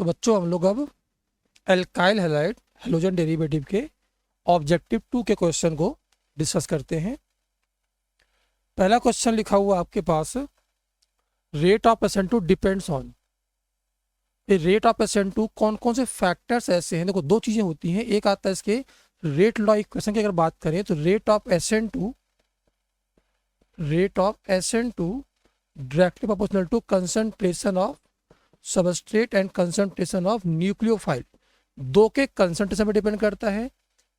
तो बच्चों हम लोग अब एल्काइल हैलाइड हैलोजन डेरिवेटिव के ऑब्जेक्टिव 2 के क्वेश्चन को डिस्कस करते हैं। पहला क्वेश्चन लिखा हुआ आपके पास, rate of SN2 depends on. Rate of SN2 कौन कौन से फैक्टर्स ऐसे हैं? देखो दो चीजें होती हैं, एक आता है इसके रेट लॉ इक्वेशन की अगर बात करें तो rate of SN2 directly proportional to concentration of substrate and concentration of nucleophile, दो के कंसंट्रेशन पर डिपेंड करता है।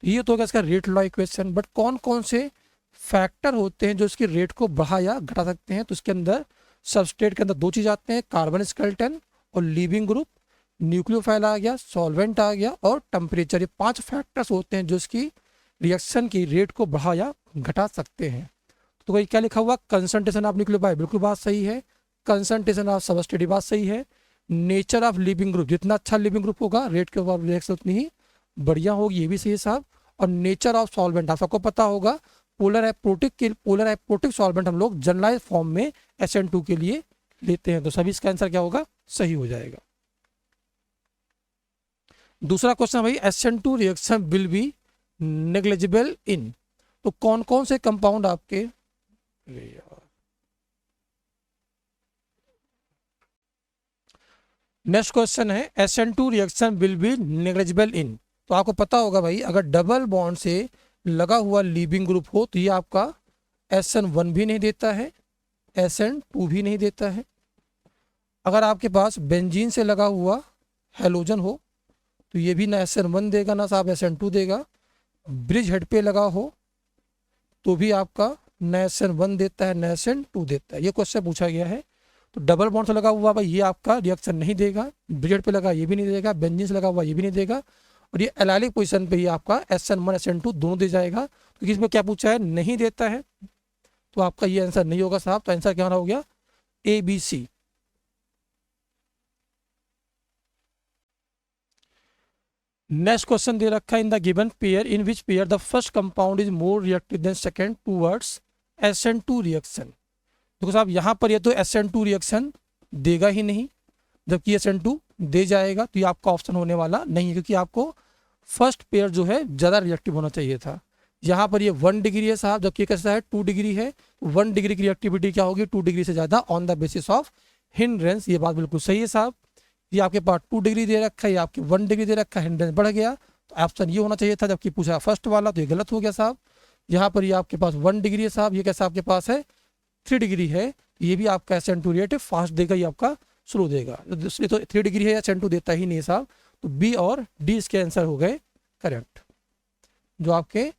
ये तो होगा इसका रेट लॉ इक्वेशन। बट कौन कौन से फैक्टर होते हैं जो इसकी रेट को बढ़ा या घटा सकते हैं? तो इसके अंदर सबस्ट्रेट के अंदर दो चीज आते हैं, कार्बन स्केलेटन और लीविंग ग्रुप, न्यूक्लियोफाइल आ गया, सॉल्वेंट आ गया और टेम्परेचर। ये 5 फैक्टर्स होते हैं जो इसकी रिएक्शन की रेट को बढ़ा या घटा सकते हैं। तो भाई क्या लिखा हुआ, कंसंट्रेशन ऑफ न्यूक्लियोफाइल, बिल्कुल बात सही है। कंसंट्रेशन ऑफ सबस्ट्रेट, बात सही है। नेचर ऑफ लिविंग ग्रुप, जितना अच्छा लिविंग ग्रुप होगा रेट के ऊपर रिएक्शन उतनी ही बढ़िया होगी, ये भी सही है साहब। और नेचर ऑफ सॉल्वेंट, आप सबको पता होगा पोलर एप्रोटिक सॉल्वेंट हम लोग जनरलाइज फॉर्म में SN2 के लिए लेते हैं। तो सभी इसका आंसर क्या होगा, सही हो जाएगा। दूसरा क्वेश्चन भाई, SN2 reaction will be negligible in. तो कौन कौन से कंपाउंड आपके, नेक्स्ट क्वेश्चन है SN2 reaction will be negligible in. तो आपको पता होगा भाई, अगर डबल बॉन्ड से लगा हुआ लीविंग ग्रुप हो तो ये आपका SN1 भी नहीं देता है, SN2 भी नहीं देता है। अगर आपके पास बेंजीन से लगा हुआ हैलोजन हो तो ये भी ना SN1 देगा ना साहब SN2 देगा। ब्रिज हेड पे लगा हो तो भी आपका न SN1 देता है न SN2 देता है। ये क्वेश्चन पूछा गया है। तो डबल बॉन्ड से लगा हुआ भाई ये आपका रिएक्शन नहीं देगा, ब्रिज हेड पे लगा ये भी नहीं देगा, बेंजीन से लगा हुआ ये भी नहीं देगा, और ये एलाइलिक पोजीशन पे ही आपका SN1 SN2 दोनों दे जाएगा। क्योंकि इसमें क्या पूछा है, नहीं देता है, तो आपका ये आंसर नहीं होगा साहब। तो आंसर क्या हो गया, ABC। नेक्स्ट क्वेश्चन दे रखा है, in the given pair in which pair the first compound is more reactive than second towards SN2 reaction. देखो साहब यहाँ पर ये तो SN2 रिएक्शन देगा ही नहीं, जबकि SN2 दे जाएगा। तो ये आपका ऑप्शन होने वाला नहीं है, क्योंकि आपको फर्स्ट पेयर जो है ज़्यादा रिएक्टिव होना चाहिए था। यहाँ पर ये 1 डिग्री है साहब, जबकि कैसा है 2 डिग्री है। 1 डिग्री की रिएक्टिविटी क्या होगी, 2 डिग्री से ज़्यादा on the basis of hindrance. ये बात बिल्कुल सही है साहब। ये आपके पास 2 डिग्री दे रखा है, ये आपके 1 डिग्री दे रखा है, हिंड्रेंस बढ़ गया। तो ऑप्शन ये होना चाहिए था, जबकि पूछा फर्स्ट वाला, तो ये गलत हो गया साहब। यहाँ पर ये आपके पास 1 डिग्री है साहब, ये कैसा आपके पास है 3 डिग्री है। ये भी आपका SN2 रिएक्टिव फास्ट देगा, ये आपका स्लो देगा। इसलिए तो 3 डिग्री है, SN2 देता ही नहीं साहब। तो B और D इसके आंसर हो गए करेक्ट। जो आपके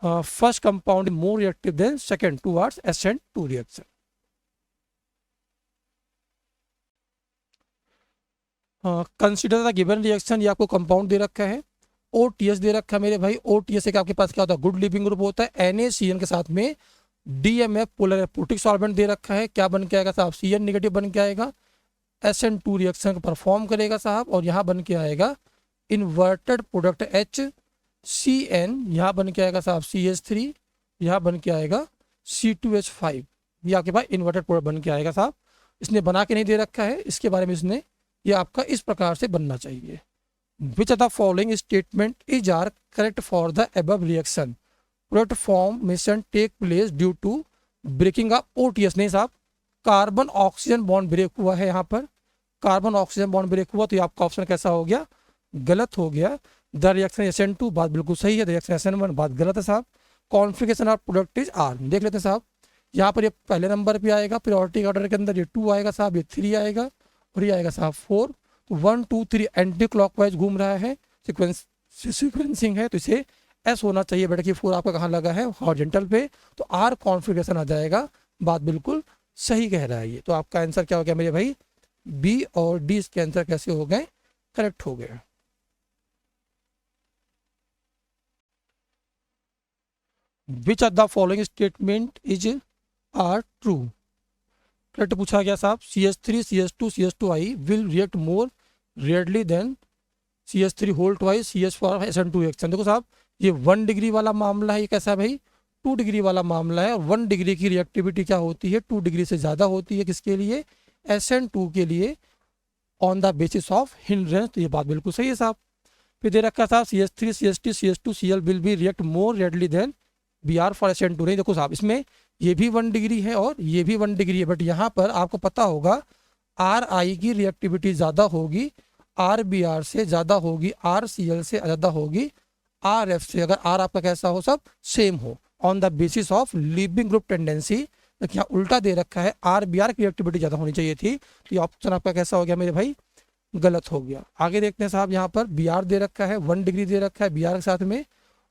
first compound more reactive than second towards SN2 reaction. Consider the given reaction, ये आपको कंपाउंड दे रखा है, OTS दे रखा है मेरे भाई। OTS से आपके पास क्या होता है, गुड लिविंग ग्रुप होता है। NaCN के साथ में DMF पोलर एप्रोटिक सॉल्वेंट दे रखा है, क्या बन के आएगा साहब, CN नेगेटिव बन के आएगा, SN2 रिएक्शन परफॉर्म करेगा साहब। और यहाँ बन के आएगा इन्वर्टेड प्रोडक्ट HCN, यहाँ बन के आएगा साहब CH3, यहाँ बन के आएगा C2H5। ये आपके पास इन्वर्टेड प्रोडक्ट बन के आएगा साहब। इसने बना के नहीं दे रखा है, इसके बारे में इसने, ये आपका इस प्रकार से बनना चाहिए। Which of the following statement is are correct for the above reaction, product formation take place due to breaking of OTS। नहीं साहब, कार्बन ऑक्सीजन बॉन्ड ब्रेक हुआ है, यहाँ पर कार्बन ऑक्सीजन बॉन्ड ब्रेक हुआ, तो ये आपका ऑप्शन कैसा हो गया, गलत हो गया। द रिएक्शन SN2 बात बिल्कुल सही है, रिएक्शन SN1 बात गलत है साहब। Configuration of product is R, देख लेते हैं साहब। यहाँ पर ये पहले नंबर पे आएगा, प्रायोरिटी ऑर्डर के अंदर ये 2 आएगा साहब, ये 3 आएगा और ये आएगा साहब 4। तो 1 2 3 एंटी क्लॉकवाइज घूम रहा है, सीक्वेंसिंग है, तो इसे S होना चाहिए बेटा। कि 4 आपका कहाँ लगा है, हॉरिजॉन्टल पे, तो R कॉन्फिगरेशन आ जाएगा। बात बिल्कुल सही कह रहा है ये। तो आपका आंसर क्या हो गया मेरे भाई, B और D इसके आंसर कैसे हो गए, करेक्ट हो गए। Which of the following statement is are true. Correct पूछा गया साहब, CH3 CH2 CH2I will react more rarely than CH3 whole twice CH4 SN2 reaction. देखो साहब, ये 1 डिग्री वाला मामला है, ये कैसा है भाई 2 डिग्री वाला मामला है। और 1 डिग्री की रिएक्टिविटी क्या होती है, 2 डिग्री से ज़्यादा होती है, किसके लिए, SN2 के लिए। On the basis of hindrance. तो ये बात बिल्कुल सही है साहब। फिर दे रखा था CH3 CH2 CH2 Cl will be react more readily than Br for SN2। नहीं देखो साहब, इसमें ये भी 1 डिग्री है और ये भी 1 डिग्री है, बट यहाँ पर आपको पता होगा Ri की रिएक्टिविटी ज़्यादा होगी, Rbr से ज़्यादा होगी, RCl से ज़्यादा होगी Rf से, अगर R आपका कैसा हो सब सेम हो on the basis of leaving group tendency. तो यहाँ उल्टा दे रखा है, Rbr की रिएक्टिविटी ज़्यादा होनी चाहिए थी, तो ये ऑप्शन आपका कैसा हो गया मेरे भाई, गलत हो गया। आगे देखते हैं साहब, यहाँ पर Br दे रखा है 1 डिग्री दे रखा है, Br के साथ में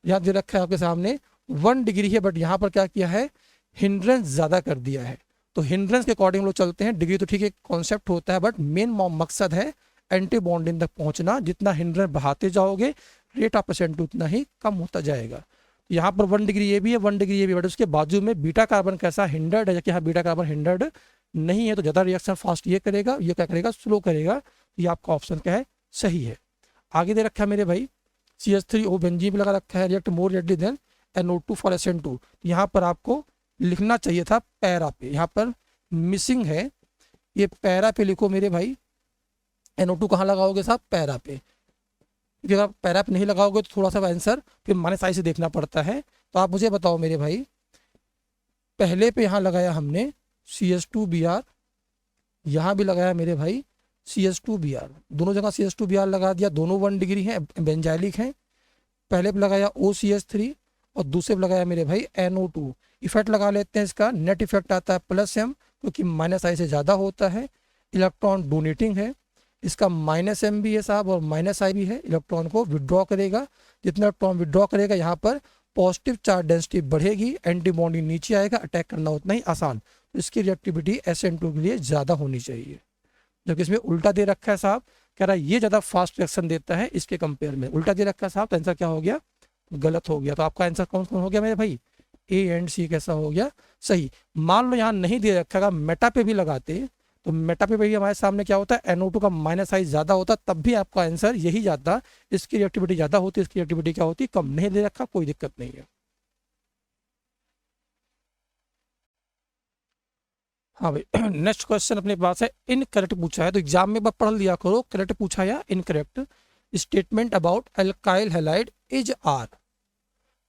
यहाँ दे रखा है आपके सामने 1 डिग्री है, बट यहाँ पर क्या किया है, हिंड्रेंस ज़्यादा कर दिया है। तो हिंड्रेंस के अकॉर्डिंग लोग चलते हैं। डिग्री तो ठीक है कॉन्सेप्ट होता है, बट मेन मकसद है एंटी बॉन्डिंग तक पहुंचना। जितना हिंड्रेंस बढ़ाते जाओगे रेट ऑफ परसेंट उतना ही कम होता जाएगा। यहाँ पर 1 डिग्री ये भी है, 1 डिग्री ये भी, बट उसके बाजू में बीटा कार्बन कैसा हिंडर्ड है, जबकि यहाँ बीटा कार्बन हिंडर्ड नहीं है, तो ज़्यादा रिएक्शन फास्ट ये करेगा, ये क्या करेगा, स्लो करेगा। ये आपका ऑप्शन क्या है, सही है। आगे दे रखा है मेरे भाई CH3O बेंजीन लगा रखा है, react more readily than NO2 for SN2। यहाँ पर आपको लिखना चाहिए था पैरा पे, यहाँ पर मिसिंग है, ये पैरा पे लिखो मेरे भाई। NO2 कहाँ लगाओगे साहब, पैरा पे, क्योंकि अगर पैरा पे नहीं लगाओगे तो थोड़ा सा आंसर फिर -i से देखना पड़ता है। तो आप मुझे बताओ मेरे भाई, पहले पे यहाँ लगाया हमने CH2Br, यहाँ भी लगाया मेरे भाई CH2Br, दोनों जगह CH2Br लगा दिया, दोनों 1 डिग्री हैं, बेंजाइलिक हैं। पहले पे लगाया OCH3 और दूसरे पे लगाया मेरे भाई NO2। इफेक्ट लगा लेते हैं, इसका नेट इफेक्ट आता है +m, क्योंकि -i से ज़्यादा होता है। इलेक्ट्रॉन डोनेटिंग है, इसका -m भी है साहब और -i भी है, इलेक्ट्रॉन को विड्रॉ करेगा। जितना इलेक्ट्रॉन विड्रॉ करेगा यहाँ पर पॉजिटिव चार्ज डेंसिटी बढ़ेगी, एंटी बॉन्डिंग नीचे आएगा, अटैक करना उतना ही आसान। तो इसकी रिएक्टिविटी SN2 के लिए ज़्यादा होनी चाहिए, जबकि इसमें उल्टा दे रखा है साहब, कह रहा है ये ज़्यादा फास्ट रिएक्शन देता है इसके कंपेयर में, उल्टा दे रखा है साहब। तो आंसर क्या हो गया, गलत हो गया। तो आपका आंसर कौन कौन हो गया मेरे भाई, A एंड C कैसा हो गया, सही। मान लो यहाँ नहीं दे रखा है, मेटा पे भी लगाते तो मेटा पे भी हमारे सामने क्या होता है, NO2 का -i ज़्यादा होता, तब भी आपका आंसर यही जाता। इसकी रिएक्टिविटी ज़्यादा होती, इसकी रिएक्टिविटी क्या होती, कम। नहीं दे रखा, कोई दिक्कत नहीं है। हाँ भाई नेक्स्ट क्वेश्चन अपने पास है, इनकरेक्ट पूछा है, तो एग्जाम में पढ़ लिया करो, करेक्ट पूछा या incorrect. Statement about alkyl halide is are,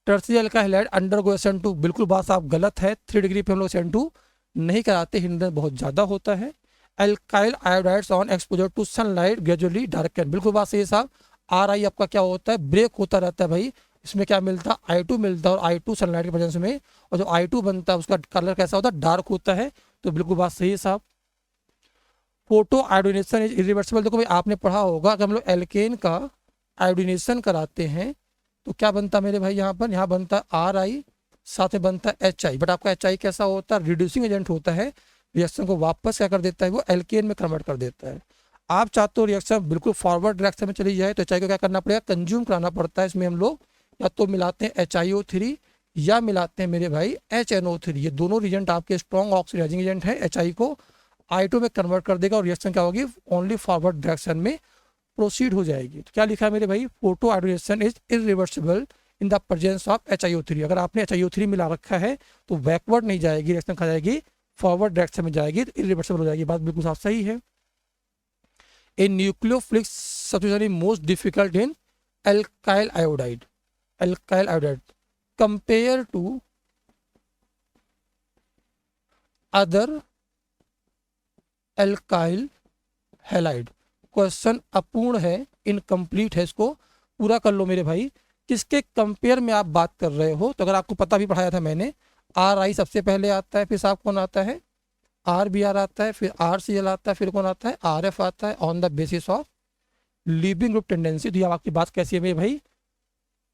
tertiary alkyl halide undergo SN2, बिल्कुल बात साहब गलत है। 3 डिग्री पे हम लोग SN2 नहीं कराते, हिंड्रेंस बहुत ज़्यादा होता है। Alkyl iodides on exposure to sunlight gradually darken, बिल्कुल बात सही साहब। Ri आपका क्या होता है, ब्रेक होता रहता है भाई, इसमें क्या मिलता है, I2 मिलता है, और I2 सनलाइट के प्रेजेंस में, और जो I2 बनता है उसका कलर कैसा होता है, डार्क होता है। तो बिल्कुल बात सही है साहब। फोटो आयोडीनेशन इज इरिवर्सिबल, देखो भाई आपने पढ़ा होगा कि हम लोग एल्केन का आयोडीनेशन कराते हैं तो क्या बनता है मेरे भाई, यहाँ बनता है Ri, साथ में बनता है HI, बट आपका HI कैसा होता है, रिड्यूसिंग एजेंट होता है, रिएक्शन को वापस क्या कर देता है, वो एल्केन में कन्वर्ट कर देता है। आप चाहते हो रिएक्शन बिल्कुल फॉरवर्ड डायरेक्शन में चली जाए तो HI को क्या करना पड़ेगा, कंज्यूम कराना पड़ता है। इसमें हम लोग या तो मिलाते हैं HiO3 या मिलाते हैं मेरे भाई HNO3, ये दोनों रिएजेंट आपके स्ट्रॉन्ग ऑक्सीडाइजिंग एजेंट है। HI को I2 में कन्वर्ट कर देगा और रिएक्शन क्या होगी, ओनली फॉरवर्ड डायरेक्शन में प्रोसीड हो जाएगी। तो क्या लिखा है मेरे भाई, photo iodination is irreversible in the presence of HiO3। अगर आपने HiO3 मिला रखा है तो बैकवर्ड नहीं जाएगी, रिएक्शन खा जाएगी, फॉरवर्ड डायरेक्शन में जाएगी, तो इरिवर्सिबल हो जाएगी। बात बिल्कुल साफ सही है। A nucleophilic substitution is most difficult in alkyl iodide, alkyl iodide compare to other alkyl halide. Question अपूर्ण है, इनकम्प्लीट है, इसको पूरा कर लो मेरे भाई। किसके कंपेयर में आप बात कर रहे हो, तो अगर आपको पता भी पढ़ाया था मैंने, Ri सबसे पहले आता है, फिर साहब कौन आता है, Rbr आता है, फिर RCl आता है, फिर कौन आता है, Rf आता है, on the basis of leaving group tendency. तो ये आपकी बात कैसी है मेरे भाई,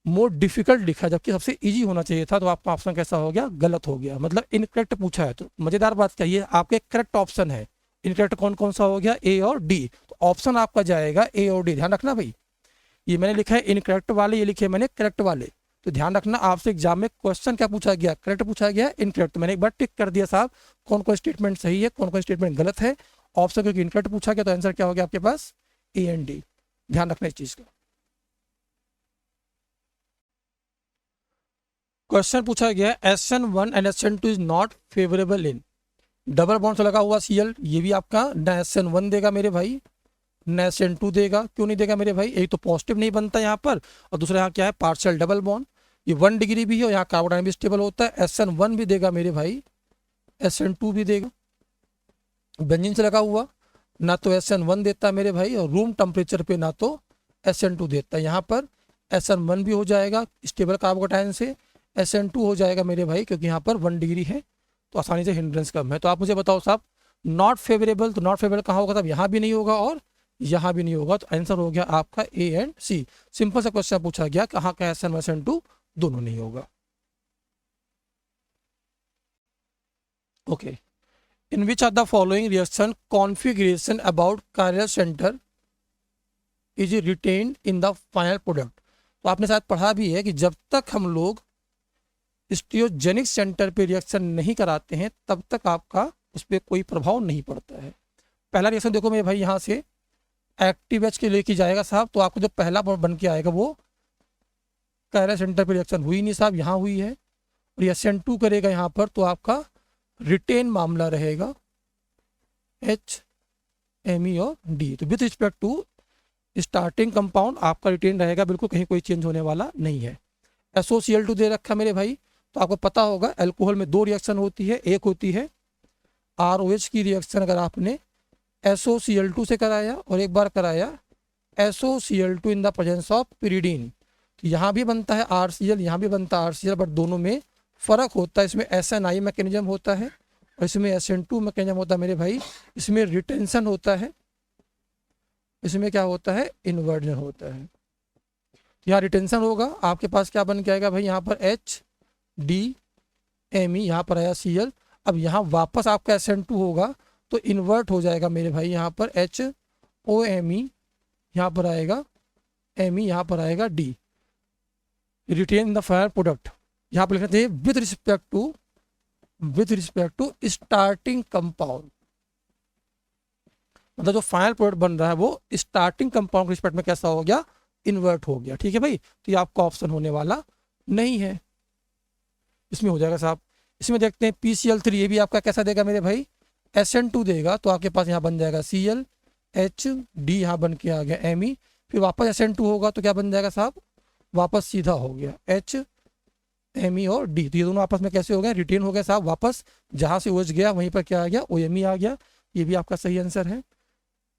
मोर डिफिकल्ट लिखा, जबकि सबसे इजी होना चाहिए था। तो आपका ऑप्शन कैसा हो गया, गलत हो गया, मतलब इनकरेक्ट पूछा है। तो मजेदार बात क्या, ये आपके करेक्ट ऑप्शन है। इनकरेक्ट कौन कौन सा हो गया, A और D, तो ऑप्शन आपका जाएगा A और D, ध्यान रखना भाई। ये मैंने लिखा है इनकरेक्ट वाले, ये लिखे मैंने करेक्ट वाले, तो ध्यान रखना। आपसे एग्जाम में क्वेश्चन क्या पूछा गया, करेक्ट पूछा गया, इनकरेक्ट। तो मैंने एक बार टिक कर दिया साहब, कौन कौन स्टेटमेंट सही है, कौन कौन स्टेटमेंट गलत है। ऑप्शन क्योंकि इनकरेक्ट पूछा गया तो आंसर क्या हो गया आपके पास, A एंड D, ध्यान रखना इस चीज का। क्वेश्चन पूछा गया SN1 and SN2 is not favourable in, double bond से लगा हुआ Cl, ये भी आपका ना SN1 देगा मेरे भाई न SN2 देगा। क्यों नहीं देगा मेरे भाई, एक तो पॉजिटिव नहीं बनता यहाँ पर, और दूसरा यहाँ क्या है, पार्शियल डबल बॉन्ड, ये 1 डिग्री भी है और यहाँ कार्बन आयन भी स्टेबल होता है। SN1 भी देगा मेरे भाई, SN2 भी देगा। बेंजीन से लगा हुआ ना तो SN1 देता मेरे भाई, और रूम टेम्परेचर पे ना तो SN2 देता है। यहाँ पर SN1 भी हो जाएगा स्टेबल कार्बोकेटायन से, SN2 हो जाएगा मेरे भाई, क्योंकि यहाँ पर 1 डिग्री है तो आसानी से हिंड्रेंस कम है। तो आप मुझे बताओ साहब, नॉट फेवरेबल, तो नॉट फेवरेबल कहाँ होगा साहब, यहाँ भी नहीं होगा और यहाँ भी नहीं होगा। तो आंसर हो गया आपका A एंड C। सिंपल सा क्वेश्चन पूछा गया, कहाँ का SN1 SN2 दोनों नहीं होगा। Okay, in which are the following reaction configuration about chiral centre is retained in the final product. तो आपने शायद पढ़ा भी है कि जब तक हम लोग स्टीरियोजेनिक सेंटर पे रिएक्शन नहीं कराते हैं तब तक आपका उस पर कोई प्रभाव नहीं पड़ता है। पहला रिएक्शन देखो मेरे भाई, यहाँ से एक्टिव एच के लेके जाएगा साहब, तो आपको जो पहला बन के आएगा वो chiral सेंटर पे रिएक्शन हुई नहीं साहब, यहाँ हुई है। और SN2 करेगा यहाँ पर, तो आपका रिटेन मामला रहेगा H Me और D। तो with respect to starting compound आपका रिटेन रहेगा, बिल्कुल कहीं कोई चेंज होने वाला नहीं है। SOCl2 दे रखा मेरे भाई, तो आपको पता होगा अल्कोहल में 2 रिएक्शन होती है, एक होती है ROH की रिएक्शन, अगर आपने SOCl2 से कराया और एक बार कराया SOCl2 in the presence of pyridine, तो यहाँ भी बनता है RCl, यहाँ भी बनता है RCl, बट दोनों में फ़र्क होता है। इसमें SNI मैकेनिज्म होता है और इसमें SN2 मैकेनिज्म होता है मेरे भाई। इसमें रिटेंशन होता है, इसमें क्या होता है, इन्वर्जन होता है। यहाँ रिटेंशन होगा, आपके पास क्या बन के आएगा भाई, यहाँ पर HDMe, यहाँ पर आया Cl। अब यहाँ वापस आपका SN2 होगा तो इन्वर्ट हो जाएगा मेरे भाई, यहाँ पर HOMe, यहाँ पर आएगा Me, यहाँ पर आएगा D, retain the final product. यहाँ पर लिखना चाहिए with respect to starting compound, मतलब जो फाइनल प्रोडक्ट बन रहा है वो स्टार्टिंग कंपाउंड के रिस्पेक्ट में कैसा हो गया, इन्वर्ट हो गया। ठीक है भाई, तो ये आपका ऑप्शन होने वाला नहीं है, इसमें हो जाएगा साहब। इसमें देखते हैं PCl3, ये भी आपका कैसा देगा मेरे भाई, SN2 देगा, तो आपके पास यहाँ बन जाएगा Cl, HD यहाँ बन के आ गया Me, फिर वापस SN2 होगा तो क्या बन जाएगा साहब, वापस सीधा हो गया HMe और D। तो ये दोनों आपस में कैसे हो गए, रिटेन हो गए साहब, वापस जहाँ से OH गया वहीं पर क्या आ गया, OMe आ गया। ये भी आपका सही आंसर है।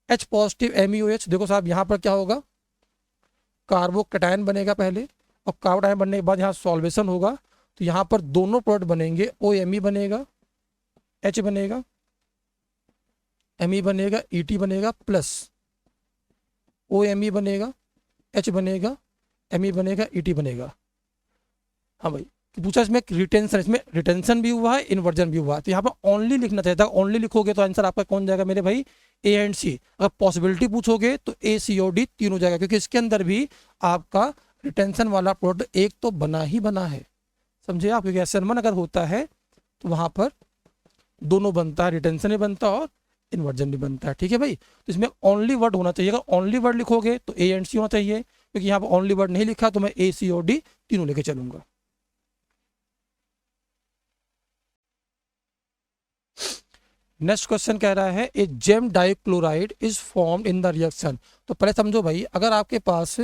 H पॉजिटिव MeOH, देखो साहब यहाँ पर क्या होगा, कार्बोकैटायन बनेगा पहले, और कार्बोकैटायन बनने के बाद यहाँ सॉल्वेशन होगा, तो यहाँ पर दोनों प्रोडक्ट बनेंगे, OMe बनेगा, H बनेगा, Me बनेगा, ET बनेगा, प्लस OMe बनेगा, H बनेगा, Me बनेगा, ET बनेगा। हाँ भाई, पूछा इसमें रिटेंशन, इसमें रिटेंशन भी हुआ है, इन्वर्जन भी हुआ है, तो यहाँ पर ओनली लिखना चाहिए था। ओनली लिखोगे तो आंसर आपका कौन जाएगा मेरे भाई, A एंड C। अगर पॉसिबिलिटी पूछोगे तो A, C और D तीनों जाएगा, क्योंकि इसके अंदर भी आपका रिटेंशन वाला प्रोडक्ट एक तो बना ही बना है, समझे आप, क्योंकि SN1 अगर होता है तो वहाँ पर दोनों बनता है, रिटेंशन भी बनता है और इन्वर्जन भी बनता है। ठीक है भाई, तो इसमें ओनली वर्ड होना चाहिए। अगर ओनली वर्ड लिखोगे तो A एंड C होना चाहिए, क्योंकि यहाँ पर ओनली वर्ड नहीं लिखा तो मैं A, C और D तीनों लेके चलूंगा। नेक्स्ट क्वेश्चन कह रहा है a gem dichloride is formed in the reaction. तो पहले समझो भाई, अगर आपके पास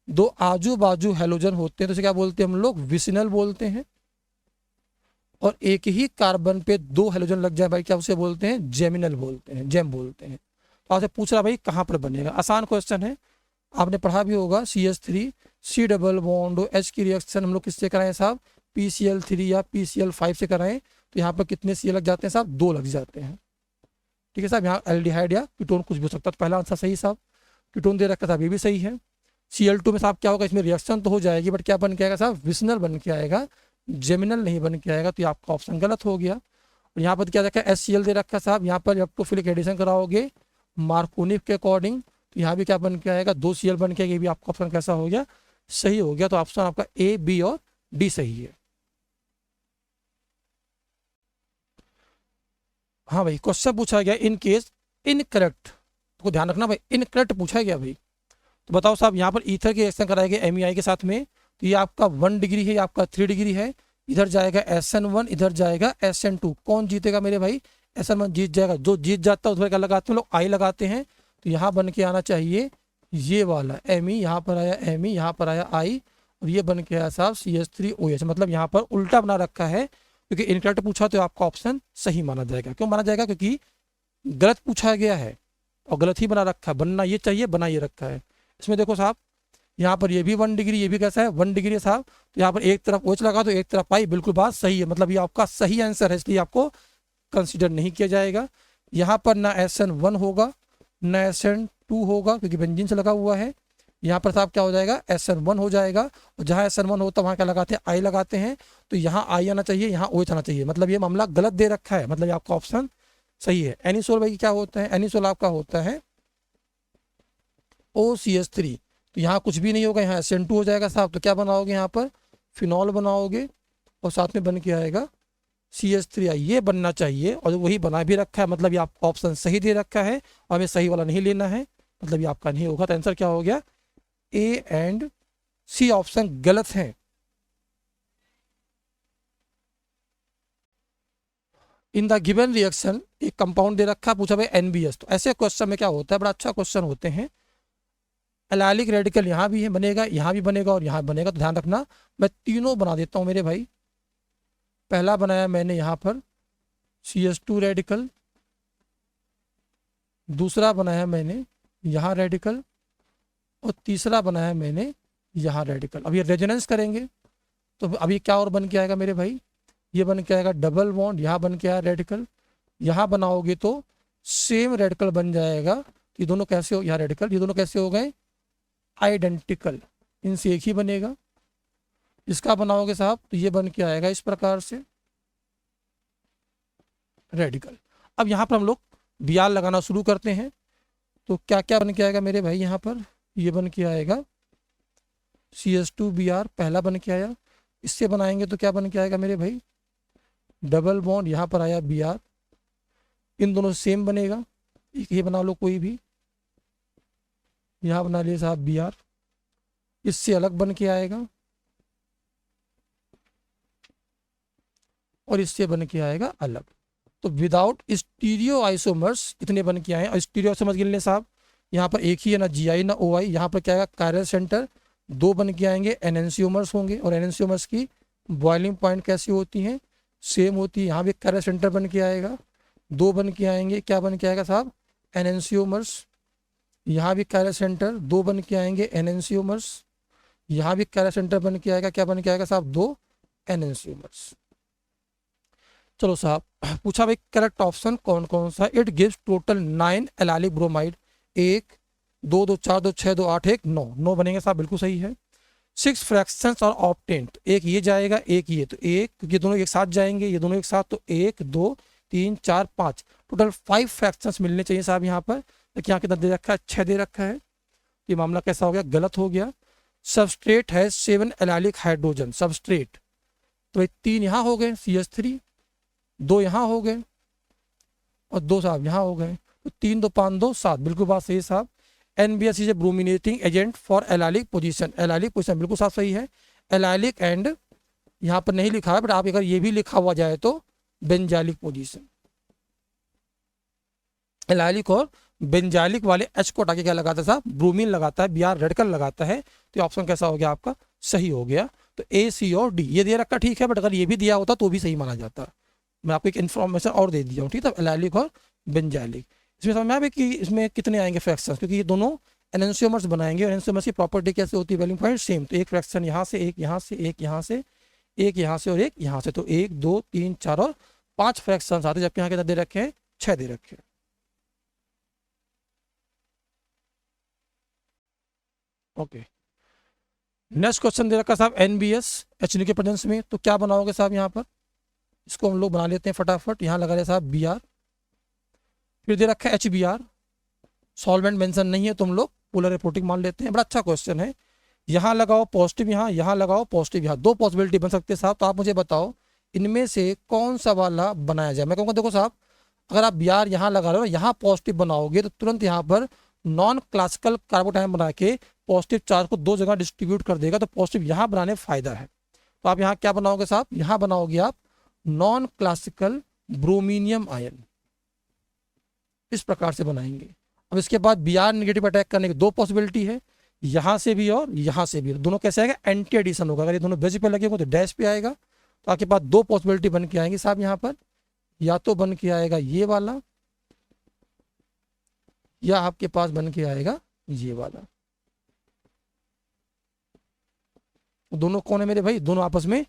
2 आजू बाजू हेलोजन होते हैं तो उसे क्या बोलते हैं हम लोग, विसिनल बोलते हैं। और एक ही कार्बन पे 2 हेलोजन लग जाए भाई, क्या उसे बोलते हैं, जेमिनल बोलते हैं, जेम बोलते हैं। तो आपसे पूछ रहा भाई कहाँ पर बनेगा, आसान क्वेश्चन है, आपने पढ़ा भी होगा। CH3 C double bond H की रिएक्शन हम लोग किससे कराएं साहब, PCl3 या PCl5 से कराएं, तो यहाँ पर कितने Cl लग जाते हैं साहब, 2 लग जाते हैं। ठीक है साहब, यहाँ एल्डिहाइड या कीटोन कुछ भी हो सकता है, तो पहला आंसर सही साहब, कीटोन दे रखा था, ये भी सही है। Cl2 में साहब क्या होगा, इसमें रिएक्शन तो हो जाएगी बट क्या बन के आएगा साहब, विसिनल बन के आएगा, जेमिनल नहीं बन के आएगा, तो ये आपका ऑप्शन गलत हो गया। और यहाँ पर क्या रखा है, HCl दे रखा है साहब, यहाँ पर इलेक्ट्रोफिलिक एडिशन कराओगे मार्कोनिक के अकॉर्डिंग, तो यहाँ भी क्या बन के आएगा, 2 Cl बन के आएगा, ये भी आपका ऑप्शन कैसा हो गया, सही हो गया। तो ऑप्शन आपका A, B और D सही है। हाँ भाई, क्वेश्चन पूछा गया इन केस इनकरेक्ट, तो ध्यान रखना भाई, इनकरेक्ट पूछा गया भाई। तो बताओ साहब, यहाँ पर ईथर के रिएक्शन कराएंगे MEI के साथ में, तो ये आपका 1 डिग्री है, ये आपका 3 डिग्री है, इधर जाएगा SN1, इधर जाएगा SN2, कौन जीतेगा मेरे भाई, SN1 जीत जाएगा। जो जीत जाता है उधर क्या लगाते हैं लोग, I लगाते हैं, तो यहाँ बन के आना चाहिए ये वाला एम ई, यहाँ पर आया एम ई, यहाँ पर आया आई, और ये बन के आया साहब CH3OH। मतलब यहाँ पर उल्टा बना रखा है, क्योंकि इनकरेक्ट पूछा तो आपका ऑप्शन सही माना जाएगा। क्यों माना जाएगा? क्योंकि गलत पूछा गया है और गलत ही बना रखा है, बनना ये चाहिए, बना ये रखा है। इसमें देखो साहब, यहाँ पर ये भी 1 डिग्री, ये भी कैसा है 1 डिग्री है साहब। तो यहाँ पर एक तरफ OH लगा दो, एक तरफ आई, बिल्कुल बात सही है। मतलब ये आपका सही आंसर है, इसलिए आपको कंसिडर नहीं किया जाएगा। यहाँ पर ना SN1 होगा ना SN2 होगा, क्योंकि बेंजीन से लगा हुआ है। यहाँ पर साहब क्या हो जाएगा, SN1 हो जाएगा। और जहाँ SN1 होता है वहाँ क्या लगाते हैं, आई लगाते हैं। तो यहाँ आई आना चाहिए, यहाँ OH आना चाहिए। मतलब ये मामला गलत दे रखा है, मतलब आपका ऑप्शन सही है। एनिसोल भाई क्या होता है, एनिसोल आपका होता है OCH3। तो यहाँ कुछ भी नहीं होगा, यहाँ SN2 हो जाएगा साहब। तो क्या बनाओगे, यहाँ पर फिनॉल बनाओगे और साथ में बन के आएगा CH3I। ये बनना चाहिए और वही बना भी रखा है। मतलब ये आपका ऑप्शन सही दे रखा है और हमें सही वाला नहीं लेना है, मतलब ये आपका नहीं होगा। तो आंसर क्या हो गया, A एंड C ऑप्शन गलत है। इन द गिवन रिएक्शन एक कंपाउंड दे रखा, पूछा भाई NBS। तो ऐसे क्वेश्चन में क्या होता है, बड़ा अच्छा क्वेश्चन होते हैं। एलाइलिक रेडिकल यहाँ भी है, बनेगा, यहाँ भी बनेगा और यहाँ बनेगा। तो ध्यान रखना, मैं तीनों बना देता हूँ मेरे भाई। पहला बनाया मैंने यहाँ पर CH2 रेडिकल, दूसरा बनाया मैंने यहाँ रेडिकल, और तीसरा बनाया मैंने यहाँ रेडिकल। अब ये रेजोनेंस करेंगे तो अभी क्या और बन के आएगा मेरे भाई, ये बन के आएगा डबल बॉन्ड, यहाँ बन के आया रेडिकल, यहाँ बनाओगे तो सेम रेडिकल बन जाएगा। ये दोनों कैसे हो, यहाँ रेडिकल, ये दोनों कैसे हो गए, आइडेंटिकल, इनसे एक ही बनेगा। इसका बनाओगे साहब तो ये बन के आएगा इस प्रकार से रेडिकल। अब यहाँ पर हम लोग Br लगाना शुरू करते हैं। तो क्या क्या बन के आएगा मेरे भाई, यहाँ पर ये बन के आएगा CH2Br, पहला बन के आया। इससे बनाएंगे तो क्या बन के आएगा मेरे भाई, डबल बॉन्ड, यहाँ पर आया Br, इन दोनों सेम बनेगा, एक ही बना लो कोई भी। यहाँ बना लिए साहब Br, इससे अलग बन के आएगा और इससे बन के आएगा अलग। तो विदाउट स्टीरियो आइसोमर्स इतने बन के आए। और स्टीरियो आइसोमर्स गिन लें साहब, यहाँ पर एक ही है, ना GI ना OI। यहाँ पर क्या आएगा, कायरल सेंटर, दो बन के आएंगे, एनेंशियोमर्स होंगे। और एनेंशियोमर्स की बॉइलिंग पॉइंट कैसी होती हैं, सेम होती है। यहाँ भी कायरल सेंटर बन के आएगा, दो बन के आएंगे, क्या बन के आएगा साहब, एनेंशियोमर्स। यहाँ भी कायरल सेंटर, दो बन के आएंगे, एनेंशियोमर्स। यहाँ भी कायरल सेंटर बन के आएगा, क्या बन के आएगा साहब, दो एनेंशियोमर्स। चलो साहब, पूछा भाई करेक्ट ऑप्शन कौन कौन सा। It gives total 9 allylic bromide, 1 2 2 4 2 6 2 8 1 9, 9 बनेंगे साहब, बिल्कुल सही है। 6 फ्रैक्शंस और ऑब्टेन्ड, एक ये जाएगा एक ये, तो एक, ये दोनों एक साथ जाएंगे, ये दोनों एक साथ, तो 1 2 3 4 5, टोटल 5 फ्रैक्शंस मिलने चाहिए साहब यहाँ पर। देखिए यहाँ कितना दे रखा है, 6 दे रखा है। ये मामला कैसा हो गया, गलत हो गया। सबस्ट्रेट है 7 एलाइलिक हाइड्रोजन, सबस्ट्रेट, तो 3 यहाँ हो गए CH3, 2 यहाँ हो गए और 2 साहब यहाँ हो गए। तो 3 2 5 2 7, बिल्कुल बात सही है साहब। NBS is a brominating agent for allylic position, allylic position बिल्कुल साफ सही है। एलाइलिक एंड यहाँ पर नहीं लिखा है, बट आप अगर ये भी लिखा हुआ जाए तो बेंजालिक पोजीशन, एलाइलिक और बेंजालिक वाले H को हटा के क्या लगाता है साहब, ब्रोमीन लगाता है, Br रेडिकल लगाता है। तो ऑप्शन कैसा हो गया आपका, सही हो गया। तो A C और D ये दे रखा ठीक है, बट अगर ये भी दिया होता तो भी सही माना जाता। मैं आपको एक इन्फॉर्मेशन और दे दिया हूँ, ठीक है। एलाइलिक और बेंजालिक, इसमें समझ में आया कि इसमें कितने आएंगे फ्रैक्शंस, क्योंकि ये दोनों एनेंशियोमर्स बनाएंगे। और एनेंशियोमर्स की प्रॉपर्टी कैसे होती है, वेलिंग पॉइंट सेम। तो एक फ्रैक्शन यहाँ से, एक यहाँ से, एक यहाँ से, एक यहाँ से और एक यहाँ से। तो 1 2 3 4 और 5 फ्रैक्शंस आते हैं, जबकि यहाँ कितना दे रखे हैं, 6 दे रखे हैं। ओके, नेक्स्ट क्वेश्चन दे रखा साहब NBS HNO के प्रेजेंस में। तो क्या बनाओगे साहब यहाँ पर, इसको हम लोग बना लेते हैं फटाफट। यहाँ लगा रहे साहब Br, फिर दे रखा है HBr, सॉल्वेंट मेंशन नहीं है, तुम लोग पोलर रिपोर्टिंग मान लेते हैं। बड़ा अच्छा क्वेश्चन है। यहाँ लगाओ पॉजिटिव, यहाँ लगाओ पॉजिटिव, यहाँ, दो पॉसिबिलिटी बन सकते हैं साहब। तो आप मुझे बताओ इनमें से कौन सा वाला बनाया जाए। मैं कहूँगा देखो साहब, अगर आप Br यहाँ लगा रहे हो, यहाँ पॉजिटिव बनाओगे तो तुरंत यहाँ पर नॉन क्लासिकल कार्बोटाइन बना के पॉजिटिव चार्ज को दो जगह डिस्ट्रीब्यूट कर देगा। तो पॉजिटिव यहाँ बनाने फायदा है। तो आप यहाँ क्या बनाओगे साहब, यहाँ बनाओगे आप नॉन क्लासिकल ब्रोमीनियम आयन, इस प्रकार से बनाएंगे। अब इसके बाद बी आर नेगेटिव अटैक करने की दो पॉसिबिलिटी है, यहाँ से भी और यहाँ से भी। दोनों कैसे आएगा, एंटी एडिशन होगा। अगर ये दोनों बेस पे लगे हो तो डैश पे आएगा। तो आपके पास दो पॉसिबिलिटी बन के आएंगी साहब यहाँ पर, या तो बन के आएगा ये वाला, या आपके पास बन के आएगा ये वाला। दोनों कौन है मेरे भाई, दोनों आपस में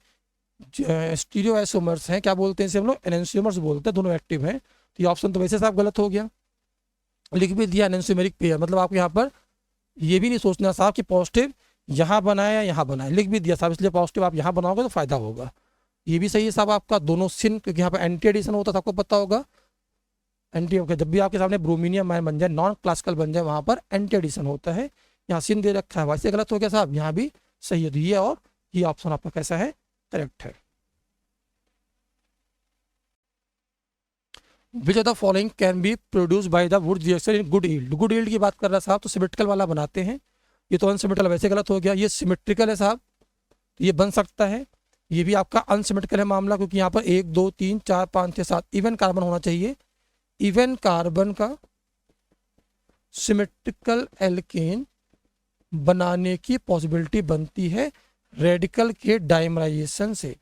स्टीरियो आइसोमर्स हैं। क्या बोलते हैं इसे हम लोग, एनेंशियोमर्स बोलते हैं। दोनों एक्टिव हैं। तो ये ऑप्शन तो वैसे साहब गलत हो गया। लिख भी दिया एनेंशियोमेरिक पेयर, मतलब आपको यहाँ पर ये भी नहीं सोचना साहब कि पॉजिटिव यहाँ बनाया या यहाँ बनाया, लिख भी दिया साहब। इसलिए पॉजिटिव आप यहाँ बनाओगे तो फायदा होगा। ये भी सही है साहब आपका, दोनों सिन, क्योंकि यहाँ पर एंटी एडिशन होता है, आपको पता होगा। एंटी जब भी आपके सामने ब्रोमीनियम आयन बन जाए, नॉन क्लासिकल बन जाए, वहाँ पर एंटी एडिशन होता है। यहाँ सिन दे रखा है, वैसे गलत हो गया साहब, यहाँ भी सही है। तो ये और ये ऑप्शन आपका कैसा है, करेक्ट है। विच of the following can be produce by the wood reaction in good yield. Good yield की बात कर रहा है साहब, तो सिमेट्रिकल वाला बनाते हैं। ये तो अनसिमेट्रिकल, वैसे गलत हो गया। ये सिमेट्रिकल है साहब, तो ये बन सकता है। ये भी आपका अनसिमेट्रिकल है मामला, क्योंकि यहाँ पर 1 2 3 4 5 6 7 इवन कार्बन होना चाहिए। इवन कार्बन का सिमेट्रिकल एल्केन बनाने की पॉसिबिलिटी बनती है रेडिकल के डाइमराइजेशन से,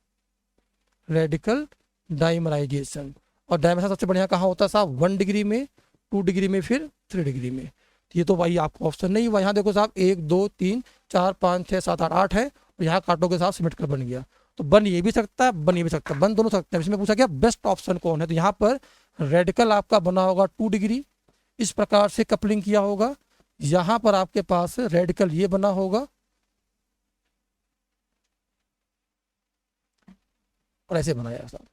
रेडिकल डाइमराइजेशन। और डायमेंशन सबसे बढ़िया कहाँ होता है साहब, 1 डिग्री में, 2 डिग्री में, फिर 3 डिग्री में। तो ये तो भाई आपको ऑप्शन नहीं हुआ। यहाँ देखो साहब 1 2 3 4 5 6 7 8 8 है, और यहाँ काटो के साथ सिमेट्रिकल बन गया। तो बन ये भी सकता है, बन ये भी सकता है, बन दोनों सकते हैं। इसमें पूछा गया बेस्ट ऑप्शन कौन है, तो यहाँ पर रेडिकल आपका बना होगा 2 डिग्री, इस प्रकार से कपलिंग किया होगा। यहाँ पर आपके पास रेडिकल ये बना होगा, और ऐसे बनाया साहब।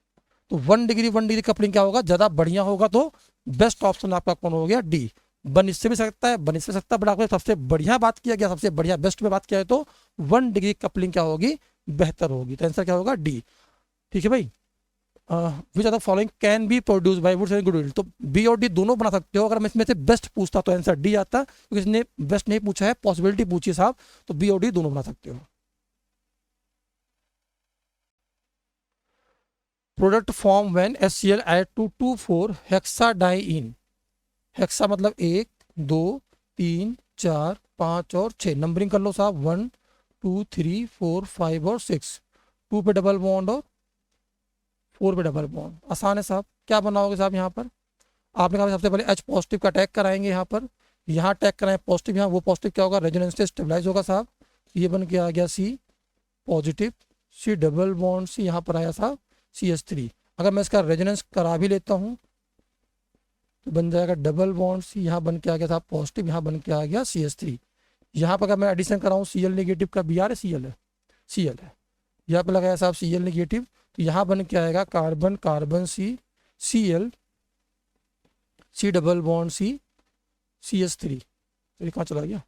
तो 1 डिग्री कपलिंग क्या होगा, ज्यादा बढ़िया होगा। तो बेस्ट ऑप्शन आपका कौन हो गया, डी। बन इससे भी सकता है, बन इससे सकता है, बट आपको सबसे बढ़िया बात किया गया, सबसे बढ़िया बेस्ट में बात किया है तो 1 डिग्री कपलिंग क्या होगी, बेहतर होगी। तो आंसर क्या होगा, डी। ठीक है भाई। Which are the following can be produce by Wurtz and good yield. तो बी और डी दोनों बना सकते हो। अगर मैं इसमें से बेस्ट पूछता तो आंसर डी आता, क्योंकि इसने बेस्ट नहीं पूछा है, पॉसिबिलिटी पूछी है साहब। तो बी और डी दोनों बना सकते हो। Product form when HCl add to 2,4 hexadiyne. Hexa मतलब 1 2 3 4 5 और 6, नंबरिंग कर लो साहब, 1 2 3 4 5 और 6। 2 पे डबल बॉन्ड और 4 पे डबल बॉन्ड, आसान है साहब। क्या बनाओगे साहब, यहाँ पर आपने कहा सबसे पहले H पॉजिटिव का अटैक कराएंगे। यहाँ पर यहाँ अटैक कराएं पॉजिटिव, यहाँ वो पॉजिटिव क्या होगा, रेजोनेंस से स्टेबलाइज होगा साहब। ये बन के आ गया C positive, C double bond C, यहाँ पर आया साहब CH3। अगर मैं इसका रेजोनेंस करा भी लेता हूँ तो बन जाएगा डबल बॉन्ड C, यहाँ बन के आ गया साहब पॉजिटिव, यहाँ बन के आ गया CH3। यहाँ पर अगर मैं एडिशन कराऊँ Cl नेगेटिव का, Br है Cl है, Cl है, यहाँ पर लगाया साहब Cl नेगेटिव, तो यहाँ बन के आएगा carbon carbon C, Cl, C double bond C, CH3। तो ये कहाँ चला गया,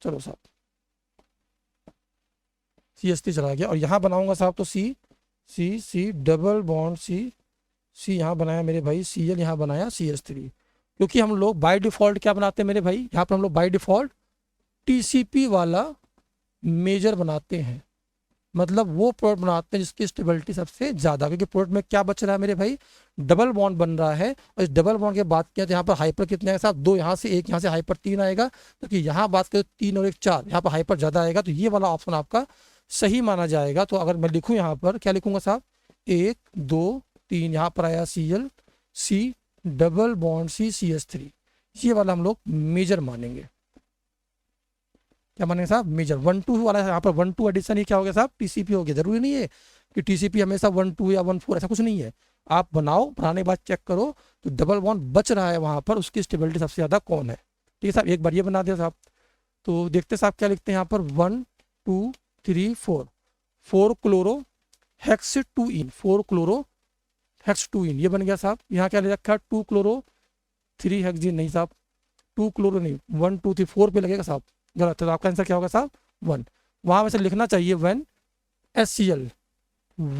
चलो साहब CH3 चला गया। और यहाँ बनाऊंगा साहब तो C डबल बॉन्ड C यहाँ बनाया मेरे भाई Cl, यहाँ बनाया CH3। क्योंकि हम लोग बाय डिफॉल्ट क्या बनाते हैं मेरे भाई, यहाँ पर हम लोग बाय डिफॉल्ट TCP वाला मेजर बनाते हैं, मतलब वो प्रोडक्ट बनाते हैं जिसकी स्टेबिलिटी सबसे ज्यादा। क्योंकि प्रोडक्ट में क्या बच रहा है मेरे भाई, डबल बॉन्ड बन रहा है। और इस डबल बॉन्ड की बात किया तो यहाँ पर हाइपर कितने आएगा साहब, 2 यहाँ से 1 यहाँ से हाइपर 3 आएगा। क्योंकि यहाँ बात करें 3 और 1 4, यहाँ पर हाइपर ज्यादा आएगा। तो ये वाला ऑप्शन आपका सही माना जाएगा। तो अगर मैं लिखूँ यहाँ पर क्या लिखूंगा साहब, 1 2 3, यहाँ पर आया Cl, C double bond C CH3, ये वाला हम लोग मेजर मानेंगे। क्या मानेंगे साहब, मेजर। 1 2 वाला यहाँ पर 1 2 एडिशन ही क्या हो गया साहब, TCP हो गया। जरूरी नहीं है कि TCP हमेशा 1 2 या 1 4, ऐसा कुछ नहीं है। आप बनाओ, बनाने के बाद चेक करो तो डबल बॉन्ड बच रहा है वहां पर, उसकी स्टेबिलिटी सबसे ज्यादा कौन है। ठीक है साहब, एक बार ये बना दिया साहब। तो देखते साहब क्या लिखते हैं यहाँ पर, 1 2 3 4, 4 क्लोरो हेक्स 2 इन, 4 क्लोरो हेक्स 2 इन, ये बन गया साहब। यहाँ क्या ले रखा है, 2 क्लोरो 3 हेक्सीन, नहीं साहब 2 क्लोरो नहीं, 1 2 3 4 पे लगेगा साहब, गलत है। तो आपका आंसर क्या होगा साहब, 1। वहां वैसे लिखना चाहिए when HCl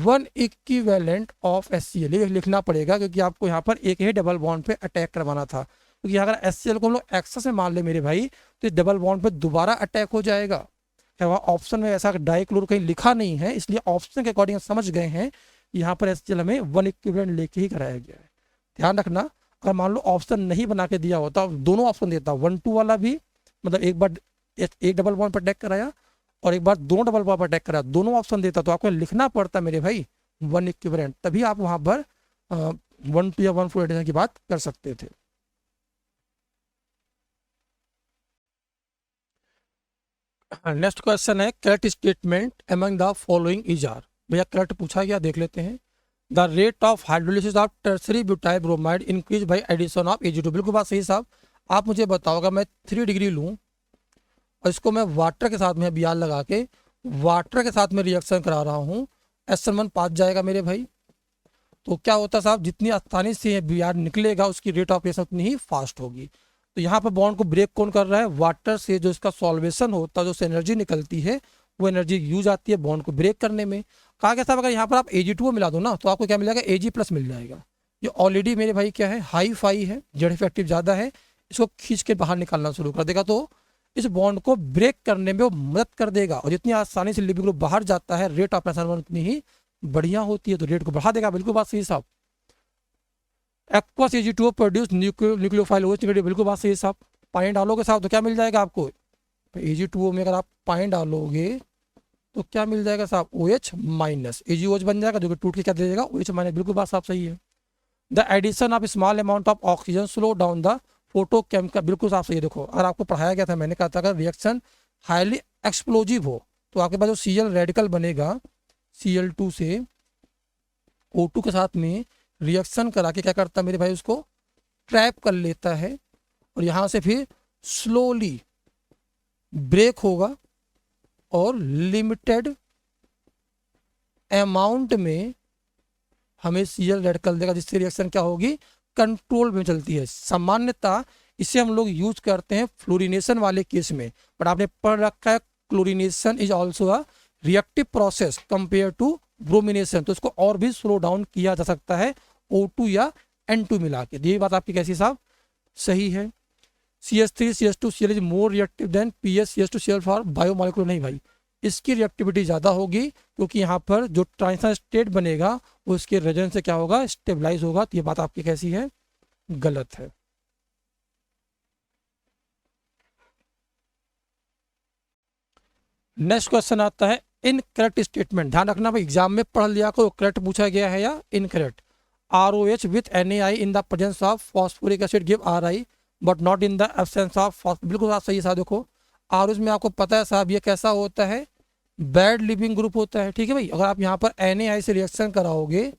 1 equivalent of HCl, ये लिखना पड़ेगा क्योंकि आपको यहाँ पर एक ही डबल बॉन्ड पे अटैक करवाना था। क्योंकि अगर HCl को हम लोग एक्सेस में मान ले मेरे भाई, तो इस डबल बॉन्ड पे दोबारा अटैक हो जाएगा। क्या वहाँ ऑप्शन में ऐसा डाइक्लोरो कहीं लिखा नहीं है, इसलिए ऑप्शन के अकॉर्डिंग समझ गए हैं यहाँ पर HCl हमें 1 इक्विवेलेंट लेके ही कराया गया है। ध्यान रखना, अगर मान लो ऑप्शन नहीं बना के दिया होता, दोनों ऑप्शन देता 1-2 वाला भी, मतलब एक बार एक डबल बॉन्ड पर अटैक कराया और एक बार दोनों डबल बॉन्ड पर अटैक कराया, दोनों ऑप्शन देता तो आपको लिखना पड़ता मेरे भाई 1 इक्विवेलेंट, तभी आप वहाँ पर 1-2 या 1-4 एडिशन की बात कर सकते थे। नेक्स्ट क्वेश्चन है correct statement among the following is are. भैया करेक्ट पूछा गया, देख लेते हैं। The rate of hydrolysis of tertiary butyl bromide increase by addition of Ag2। बिल्कुल बात सही साहब। आप मुझे बताओ, अगर मैं 3 डिग्री लूँ और इसको मैं वाटर के साथ में Br लगा के वाटर के साथ में रिएक्शन करा रहा हूँ, SN1 पास जाएगा मेरे भाई। तो क्या होता है साहब, जितनी आसानी से Br निकलेगा उसकी रेट ऑफ रिएक्शन उतनी ही फास्ट होगी। तो यहाँ पर बॉन्ड को ब्रेक कौन कर रहा है, वाटर से जो इसका सॉल्वेशन होता है, जो एनर्जी निकलती है वो एनर्जी यूज आती है बॉन्ड को ब्रेक करने में। कहा गया साहब अगर यहाँ पर आप Ag2 मिला दो ना तो आपको क्या मिल जाएगा, Ag+ मिल जाएगा। ये ऑलरेडी मेरे भाई क्या है, हाई फाई है, जेड इफेक्टिव ज़्यादा है, इसको खींच के बाहर निकालना शुरू कर देगा, तो इस बॉन्ड को ब्रेक करने में वो मदद कर देगा। और जितनी आसानी से लिविंग ग्रुप बाहर जाता है, रेट ऑफ SN1 उतनी ही बढ़िया होती है, तो रेट को बढ़ा देगा। बिल्कुल बात सही साहब। Aqueous Ag2 produce nucleophile OH negative, बिल्कुल बात सही साहब। पानी डालोगे साहब तो क्या मिल जाएगा आपको, Ag2O में अगर आप पानी डालोगे तो क्या मिल जाएगा साहब, OH-। AgOH बन जाएगा जो कि टूट के क्या दे देगा, OH-। बिल्कुल बात साहब सही है। The addition of small amount of oxygen slow down the photochemical, बिल्कुल साहब सही है। देखो अगर आपको पढ़ाया गया था, मैंने कहा था अगर रिएक्शन हाईली एक्सप्लोजिव हो तो आपके पास जो Cl रेडिकल बनेगा, Cl2 से O2 के साथ में रिएक्शन करा के क्या करता है मेरे भाई, उसको ट्रैप कर लेता है और यहाँ से फिर स्लोली ब्रेक होगा और लिमिटेड अमाउंट में हमें Cl रेडिकल देगा, जिससे रिएक्शन क्या होगी, कंट्रोल में चलती है। सामान्यतः इसे हम लोग यूज करते हैं फ्लोरिनेशन वाले केस में, बट आपने पढ़ रखा है chlorination is also a reactive process compare to bromination, तो इसको और भी स्लो डाउन किया जा सकता है O2 या N2 मिला के। ये बात आपकी कैसी साहब, सही है। CH3CH2Cl is more reactive than PH-CH2Cl for biomolecular, नहीं भाई, इसकी रिएक्टिविटी ज़्यादा होगी क्योंकि यहाँ पर जो ट्रांजिशन स्टेट बनेगा वो इसके रेजन से क्या होगा, स्टेबलाइज होगा। तो ये बात आपकी कैसी है, गलत है। नेक्स्ट क्वेश्चन आता है इनकरेक्ट स्टेटमेंट। ध्यान रखना भाई, एग्जाम में पढ़ लिया को करेक्ट पूछा गया है या incorrect. ROH with NaI in the presence of phosphoric acid give Ri but not in the absence of phosphoric, बिल्कुल बात सही है साहब। देखो ROH में आपको पता है साहब ये कैसा होता है, बैड लिविंग ग्रुप होता है, ठीक है भाई। अगर आप यहाँ पर NaI से रिएक्शन कराओगे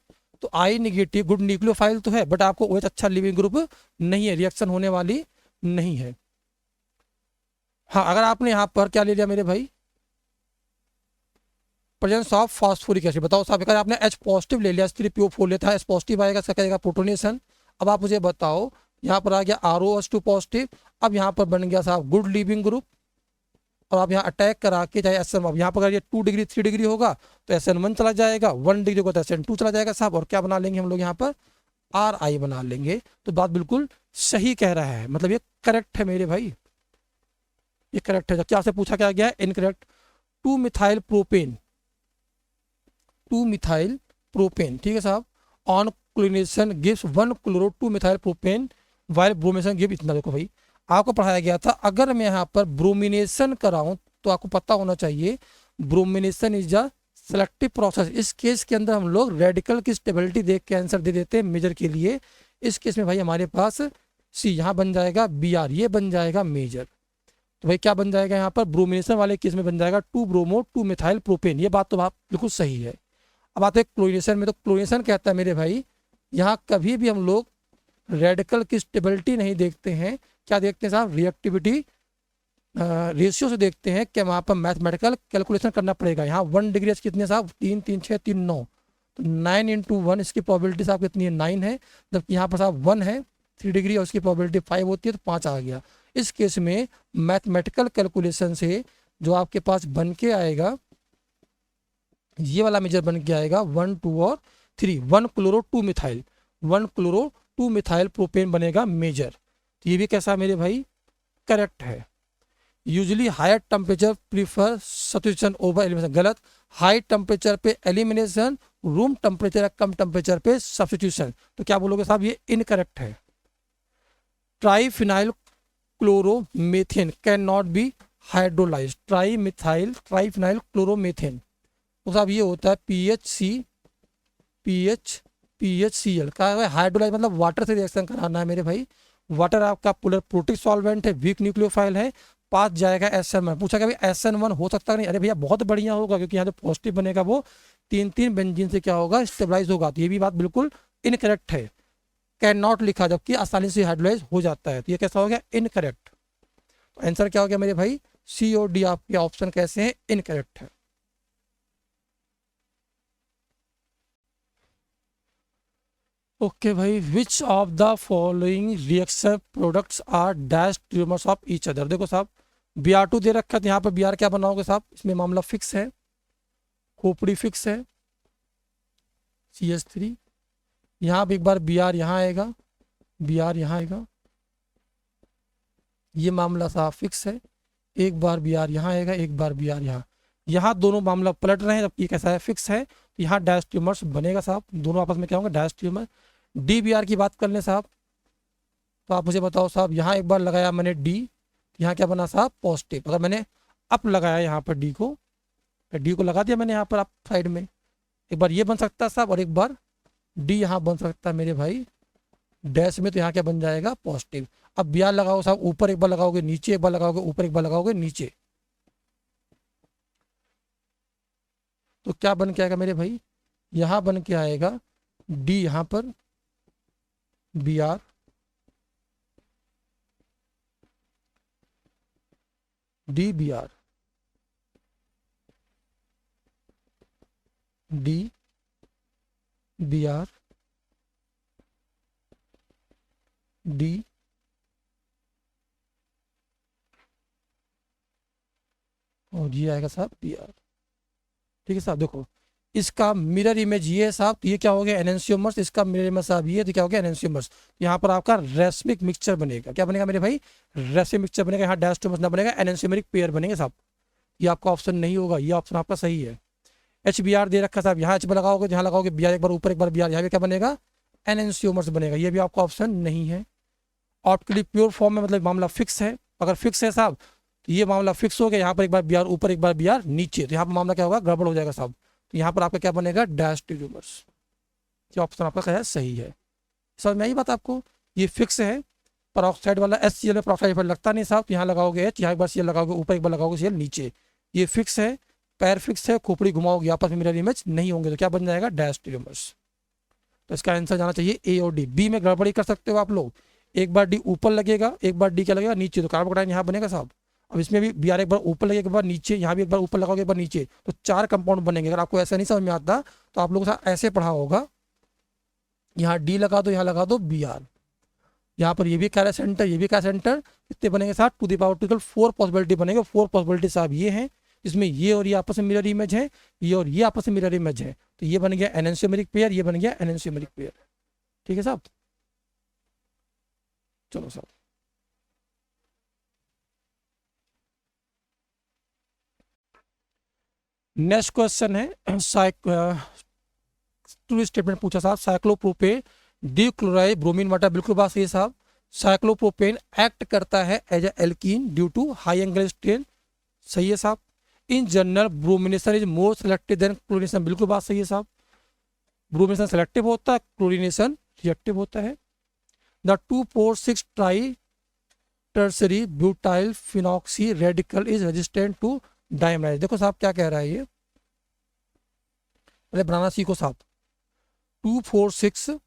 तो I नेगेटिव गुड न्यूक्लियोफाइल तो है, बट आपको OH अच्छा लिविंग ग्रुप नहीं है, रिएक्शन होने वाली नहीं है। हाँ अगर आपने यहाँ पर क्या ले लिया मेरे भाई, प्रेजेंस ऑफ फॉस्फोरिक एसिड, बताओ साहब अगर आपने H पॉजिटिव ले लिया, PO4 लेता है, H पॉजिटिव आएगा, इसका कहेगा प्रोटोनेशन। अब आप मुझे बताओ यहाँ पर आ गया ROH2 पॉजिटिव, अब यहाँ पर बन गया साहब गुड लिविंग ग्रुप, और आप यहाँ अटैक करा के चाहे SN, अब यहाँ पर अगर ये 2 डिग्री 3 डिग्री होगा तो SN1 चला जाएगा, 1 डिग्री होगा तो SN2 चला जाएगा साहब, और क्या बना लेंगे हम लोग यहाँ पर, Ri बना लेंगे। तो बात बिल्कुल सही कह रहा है, मतलब ये करेक्ट है मेरे भाई, ये करेक्ट है। क्या से पूछा क्या गया है, incorrect. 2 methyl propane, 2 methyl propane, ठीक है साहब, on chlorination gives 1 chloro 2 methyl propane while bromination give इतना। देखो भाई आपको पढ़ाया गया था, अगर मैं यहाँ पर ब्रोमिनेशन कराऊं तो आपको पता होना चाहिए bromination is a selective process. इस केस के अंदर हम लोग रेडिकल की स्टेबिलिटी देख के आंसर दे देते हैं मेजर के लिए। इस केस में भाई हमारे पास सी यहाँ बन जाएगा, Br ये बन जाएगा मेजर। तो भाई क्या बन जाएगा यहाँ पर, ब्रोमिनेशन वाले केस में बन जाएगा 2 ब्रोमो 2 मिथाइल प्रोपेन। ये बात तो आप बिल्कुल सही है। अब आते हैं क्लोरिनेशन में, तो क्लोरिनेशन कहता है मेरे भाई यहाँ कभी भी हम लोग रेडिकल की स्टेबिलिटी नहीं देखते हैं, क्या देखते हैं साहब, रिएक्टिविटी रेशियो से देखते हैं कि वहाँ पर मैथमेटिकल कैलकुलेशन करना पड़ेगा। यहाँ 1 डिग्री कितने साहब, 3 3 6 3 9, तो 9 × 1 इसकी प्रोबेबिलिटी साहब कितनी है, 9 है, जबकि यहाँ पर साहब 1 है 3 डिग्री और उसकी प्रोबेबिलिटी 5 होती है, तो 5 आ गया। इस केस में मैथमेटिकल कैलकुलेशन से जो आपके पास बन के आएगा, ये वाला मेजर बन के आएगा 1 2 और 3, 1 chloro 2 methyl, 1 chloro 2 methyl propane बनेगा मेजर। तो ये भी कैसा मेरे भाई, करेक्ट है। Usually higher temperature prefer substitution over elimination, गलत। हाई टेम्परेचर पे एलिमिनेशन, रूम टेम्परेचर या कम टेम्परेचर पे सब्स्टिट्यूशन। तो क्या बोलोगे साहब, ये इनकरेक्ट है। Triphenyl chloromethane can not be hydrolyse, triphenyl chloromethane, तो साहब ये होता है PHCl का हाइड्रोलाइज, मतलब वाटर से रिएक्शन कराना है मेरे भाई। वाटर आपका पोलर प्रोटिक सॉल्वेंट है, वीक न्यूक्लियोफाइल है, पास जाएगा SN1। पूछा क्या भाई SN1 हो सकता है नहीं, अरे भैया बहुत बढ़िया होगा, क्योंकि यहाँ जो पॉजिटिव बनेगा वो 3 बेंजीन से क्या होगा, स्टेबलाइज होगा। तो ये भी बात बिल्कुल इनकरेक्ट है। कैन नॉट लिखा, जबकि आसानी से हाइड्रोलाइज हो जाता है, तो ये कैसा हो गया, इनकरेक्ट। तो आंसर क्या हो गया मेरे भाई, C और D आपके ऑप्शन कैसे हैं, इनकरेक्ट है। ओके भाई, which of the following reaction products are dash tautomers of each other. देखो साहब Br2 दे रखा है, तो यहाँ पर Br क्या बनाओगे साहब, इसमें मामला फिक्स है, खोपड़ी फिक्स है, CH3, यहाँ पर एक बार Br यहाँ आएगा, Br यहाँ आएगा, ये मामला साहब फिक्स है, एक बार Br यहाँ आएगा, एक बार Br यहाँ दोनों मामला पलट रहे हैं, जबकि कैसा है, फिक्स है। तो यहाँ डैश ट्यूमर्स बनेगा साहब, दोनों आपस में क्या होंगे, डैश ट्यूमर। DBr की बात कर लें साहब, तो आप मुझे बताओ साहब, यहाँ एक बार लगाया मैंने D, यहाँ क्या बना साहब, पॉजिटिव। अगर मैंने अप लगाया यहाँ पर D को लगा दिया मैंने यहाँ पर अप साइड में, एक बार ये बन सकता है साहब, और एक बार D यहाँ बन सकता है मेरे भाई डैश में, तो यहाँ क्या बन जाएगा, पॉजिटिव। अब Br लगाओ साहब, ऊपर एक बार लगाओगे, नीचे एक बार लगाओगे, ऊपर एक बार लगाओगे, नीचे, तो क्या बन के आएगा मेरे भाई, यहाँ बन के आएगा D यहाँ पर Br, DBr, DBr, D और ये आएगा साहब Br। ठीक है साहब, देखो इसका मिरर इमेज ये है साहब, तो ये क्या हो गया, एनेंशियोमर्स, इसका मिरर इमेज साहब ये, तो क्या हो गया, एनेंशियोमर्स। यहाँ पर आपका रेसमिक मिक्सचर बनेगा, क्या बनेगा मेरे भाई, रेसमिक मिक्सचर बनेगा, यहाँ डैश टूमर्स ना बनेगा, एनेंशियोमेरिक पेयर बनेंगे साहब। ये आपका ऑप्शन नहीं होगा, ये ऑप्शन आपका सही है। HBr दे रखा साहब, यहाँ H लगाओगे, यहाँ लगाओगे Br, एक बार ऊपर एक बार Br, यहाँ भी क्या बनेगा, एनेंशियोमर्स बनेगा, ये भी आपका ऑप्शन नहीं है। ऑप्टिकली प्योर फॉर्म में मतलब मामला फिक्स है, अगर फिक्स है साहब तो ये मामला फिक्स हो गया, यहाँ पर एक बार Br ऊपर एक बार Br नीचे, तो यहाँ पर मामला क्या होगा, गड़बड़ हो जाएगा साहब। तो यहाँ पर आपका क्या बनेगा, डैश ट्यूमर्स। ये ऑप्शन आपका क्या है, सही है। समझ में आई बात आपको, ये फिक्स है, परऑक्साइड वाला HCl में परऑक्साइड इफेक्ट लगता नहीं साहब, तो यहाँ लगाओगे H, यहाँ एक बार Cl लगाओगे, ऊपर एक बार लगाओगे Cl नीचे, ये फिक्स है, पैर फिक्स है, खोपड़ी घुमाओगे, आपस में मिरर इमेज नहीं होंगे, तो क्या बन जाएगा, डैश ट्यूमर्स। तो इसका आंसर जाना चाहिए A और D। B में गड़बड़ी कर सकते हो आप लोग, एक बार D ऊपर लगेगा, एक बार D क्या लगेगा, नीचे, तो कार्बोकेटाइन यहाँ बनेगा साहब। अब इसमें भी Br एक बार ऊपर लगेगा, एक बार नीचे, यहाँ भी एक बार ऊपर लगाओगे, एक बार नीचे, तो 4 कंपाउंड बनेंगे। अगर आपको ऐसा नहीं समझ में आता तो आप लोगों के साथ ऐसे पढ़ा होगा, यहाँ D लगा दो, यहाँ लगा दो Br, यहाँ पर ये भी क्या सेंटर, ये भी क्या सेंटर, कितने बनेंगे साहब, to the power total 4 possibility बनेंगे। 4 पॉसिबिलिटी साहब ये हैं, इसमें ये और ये आपस में मिरर इमेज है, ये और ये आपस में मिरर इमेज है, तो ये बन गया एनेंशियोमेरिक पेयर, ये बन गया एनेंशियोमेरिक पेयर। ठीक है साहब, चलो साहब नेक्स्ट क्वेश्चन है, ट्रू स्टेटमेंट पूछा साहब, साइक्लोप्रोपेन डीक्लोराइड ब्रोमीन वाटर, बिल्कुल बात सही है साहब। साइक्लोप्रोपेन एक्ट करता है as a alkene due to high angle strain, सही है साहब। In general bromination is more selective than chlorination, बिल्कुल बात सही है साहब। ब्रोमिनेशन सेलेक्टिव होता है, क्लोरिनेशन रिएक्टिव होता है। The 2,4,6 tri tertiary butyl phenoxy radical is resistant to dimerise. देखो साहब क्या कह रहा है ये, पहले बनाना सीखो साहब। 2,4,6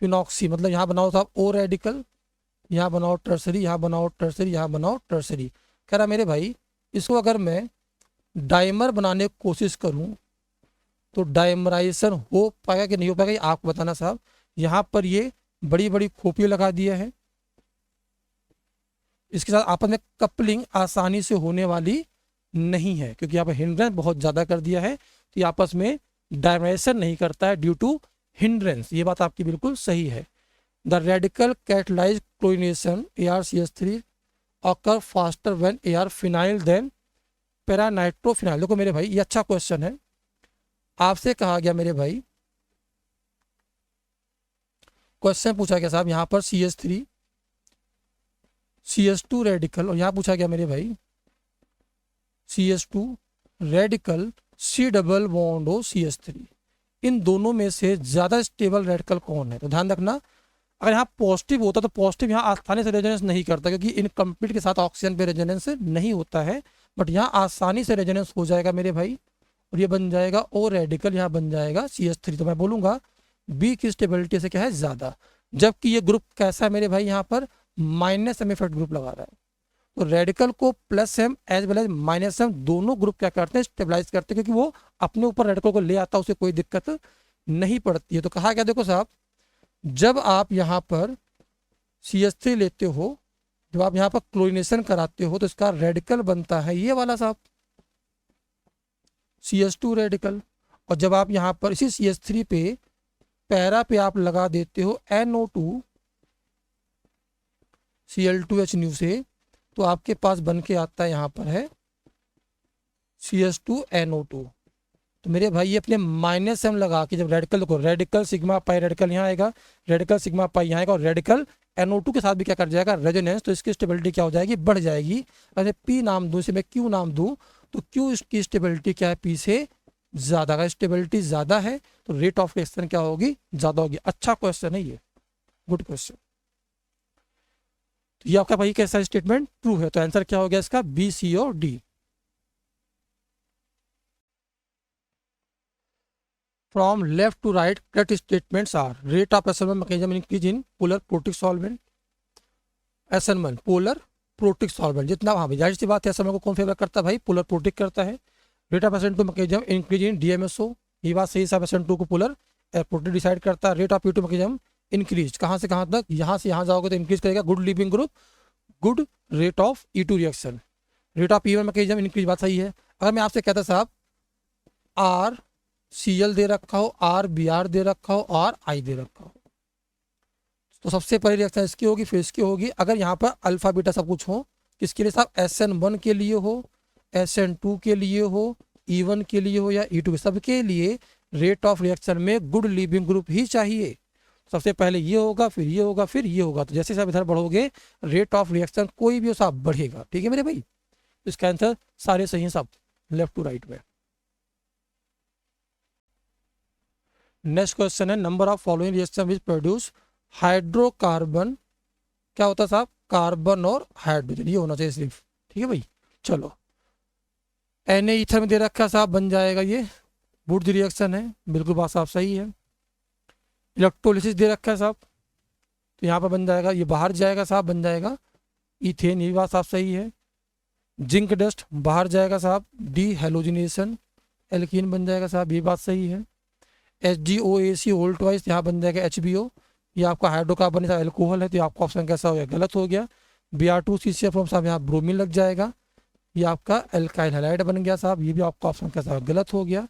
फिनॉक्सी, मतलब यहाँ बनाओ साहब O रेडिकल, यहाँ बनाओ टर्सरी, यहाँ बनाओ टर्सरी, यहाँ बनाओ टर्सरी। कह रहा मेरे भाई इसको अगर मैं डायमर बनाने की कोशिश करूँ तो डायमराइजेशन हो पाएगा कि नहीं हो पाएगा, ये आपको बताना साहब। यहाँ पर ये बड़ी बड़ी खोपड़ी लगा दिया है, इसके साथ आपस में कपलिंग आसानी से होने वाली नहीं है, क्योंकि यहाँ पर हिंड्रेंस बहुत ज़्यादा कर दिया है, तो ये आपस में डायमराइजेशन नहीं करता है ड्यू टू हिंड्रेंस, ये बात आपकी बिल्कुल सही है। The radical catalyse chlorination ArCH3 occur faster when Ar phenyl than पैरानाइट्रोफिनाइल। देखो मेरे भाई ये अच्छा क्वेश्चन है, आपसे कहा गया मेरे भाई, क्वेश्चन पूछा गया साहब यहाँ पर CH3 CH2 रेडिकल, और यहाँ पूछा गया मेरे भाई CH2 radical C double bond O CH3, इन दोनों में से ज़्यादा स्टेबल रेडिकल कौन है? तो ध्यान रखना, अगर यहाँ पॉजिटिव होता तो पॉजिटिव यहाँ आसानी से रेजोनेंस नहीं करता, क्योंकि इनकम्प्लीट के साथ ऑक्सीजन पे रेजोनेंस नहीं होता है, बट यहाँ आसानी से रेजोनेंस हो जाएगा मेरे भाई, और ये बन जाएगा ओ रेडिकल, यहाँ बन जाएगा CH3। तो मैं बोलूँगा बी की स्टेबिलिटी से क्या है, ज़्यादा, जबकि ये ग्रुप कैसा है मेरे भाई, यहाँ पर माइनस एम इफेक्ट ग्रुप लगा रहा है। तो रेडिकल को plus M as well as minus M दोनों ग्रुप क्या करते हैं, स्टेबलाइज करते हैं, क्योंकि वो अपने ऊपर रेडिकल को ले आता है, उसे कोई दिक्कत नहीं पड़ती है। तो कहा क्या, देखो साहब, जब आप यहाँ पर CH3 लेते हो, जब आप यहाँ पर क्लोरिनेशन कराते हो, तो इसका रेडिकल बनता है ये वाला साहब CH2 रेडिकल, और जब आप यहाँ पर इसी CH3 पे पैरा पे आप लगा देते हो NO2 Cl2H न्यू से, तो आपके पास बन के आता है यहाँ पर है CH2NO2। तो मेरे भाई ये अपने माइनस एम लगा के जब रेडिकल, देखो रेडिकल सिग्मा पाई, रेडिकल यहाँ आएगा, रेडिकल सिग्मा पाई यहाँ आएगा, और रेडिकल NO2 के साथ भी क्या कर जाएगा, रेजोनेंस, तो इसकी स्टेबिलिटी क्या हो जाएगी, बढ़ जाएगी। अगर P नाम दूँ, इसे मैं Q नाम दूँ, तो Q इसकी स्टेबिलिटी क्या है, P से ज़्यादा, अगर स्टेबिलिटी ज़्यादा है तो रेट ऑफ रिएक्शन क्या होगी, ज़्यादा होगी। अच्छा क्वेश्चन है ये, गुड क्वेश्चन। तो ये आपका भाई कैसा स्टेटमेंट ट्रू है, तो आंसर क्या हो गया इसका, B, C और D। From left to right correct statements are, rate of SN1 mechanism increase in polar protic solvent, SN1 polar protic solvent, जितना, हाँ भाई जाहिर सी बात है, एसएन1 को कौन फेवर करता है भाई, पोलर प्रोटिक करता है। Rate of SN2 mechanism increase in DMSO, ये बात सही साहब, एसएन2 को पोलर प्रोटिक डिसाइड करता है। Rate of P2 mechanism increase, कहाँ से कहाँ तक, यहाँ से यहाँ जाओगे तो इंक्रीज करेगा, good leaving group, good rate of E2 reaction. Rate of P1 mechanism increase, बात सही है। अगर मैं आपसे कहता साहब RCl दे रखा हो, RBr दे रखा हो, और I दे रखा हो, तो सबसे पहली रिएक्शन इसकी होगी, फिर इसकी होगी। अगर यहाँ पर अल्फा बीटा सब कुछ हो, किसके लिए साहब, SN1 के लिए हो, SN2 के लिए हो, E1 के लिए हो, या E2, सबके लिए रेट ऑफ रिएक्शन में गुड लीविंग ग्रुप ही चाहिए। सबसे पहले ये होगा, फिर ये होगा, फिर ये होगा, तो जैसे साहब इधर बढ़ोगे रेट ऑफ रिएक्शन कोई भी हो साहब बढ़ेगा। ठीक है मेरे भाई, इसका आंसर सारे सही हैं साहब, लेफ्ट टू राइट में। नेक्स्ट क्वेश्चन है, number of following reaction which produce hydrocarbon, क्या होता है साहब, कार्बन और हाइड्रोजन, ये होना चाहिए सिर्फ। ठीक है भाई, चलो Na ईथर में दे रखा है साहब, बन जाएगा ये वुड्स रिएक्शन है, बिल्कुल बात साहब सही है। इलेक्ट्रोलिसिस दे रखा है साहब, तो यहाँ पर बन जाएगा, ये बाहर जाएगा साहब, बन जाएगा इथेन, ये बात साहब सही है। जिंक डस्ट बाहर जाएगा साहब, डी हेलोजिनेशन, एल्कीन बन जाएगा साहब, ये बात सही है। HgOAc होल ट्वाइस, यहाँ बन जाएगा HBO, ये आपका हाइड्रोकार्बन एल्कोहल है, तो आपका ऑप्शन कैसा हो गया, गलत हो गया। Br2CCl फ्रॉम साहब यहाँ ब्रोमीन लग जाएगा, ये आपका एल्काइल हैलाइड बन गया साहब, ये भी आपका ऑप्शन कैसा हो, गलत हो गया।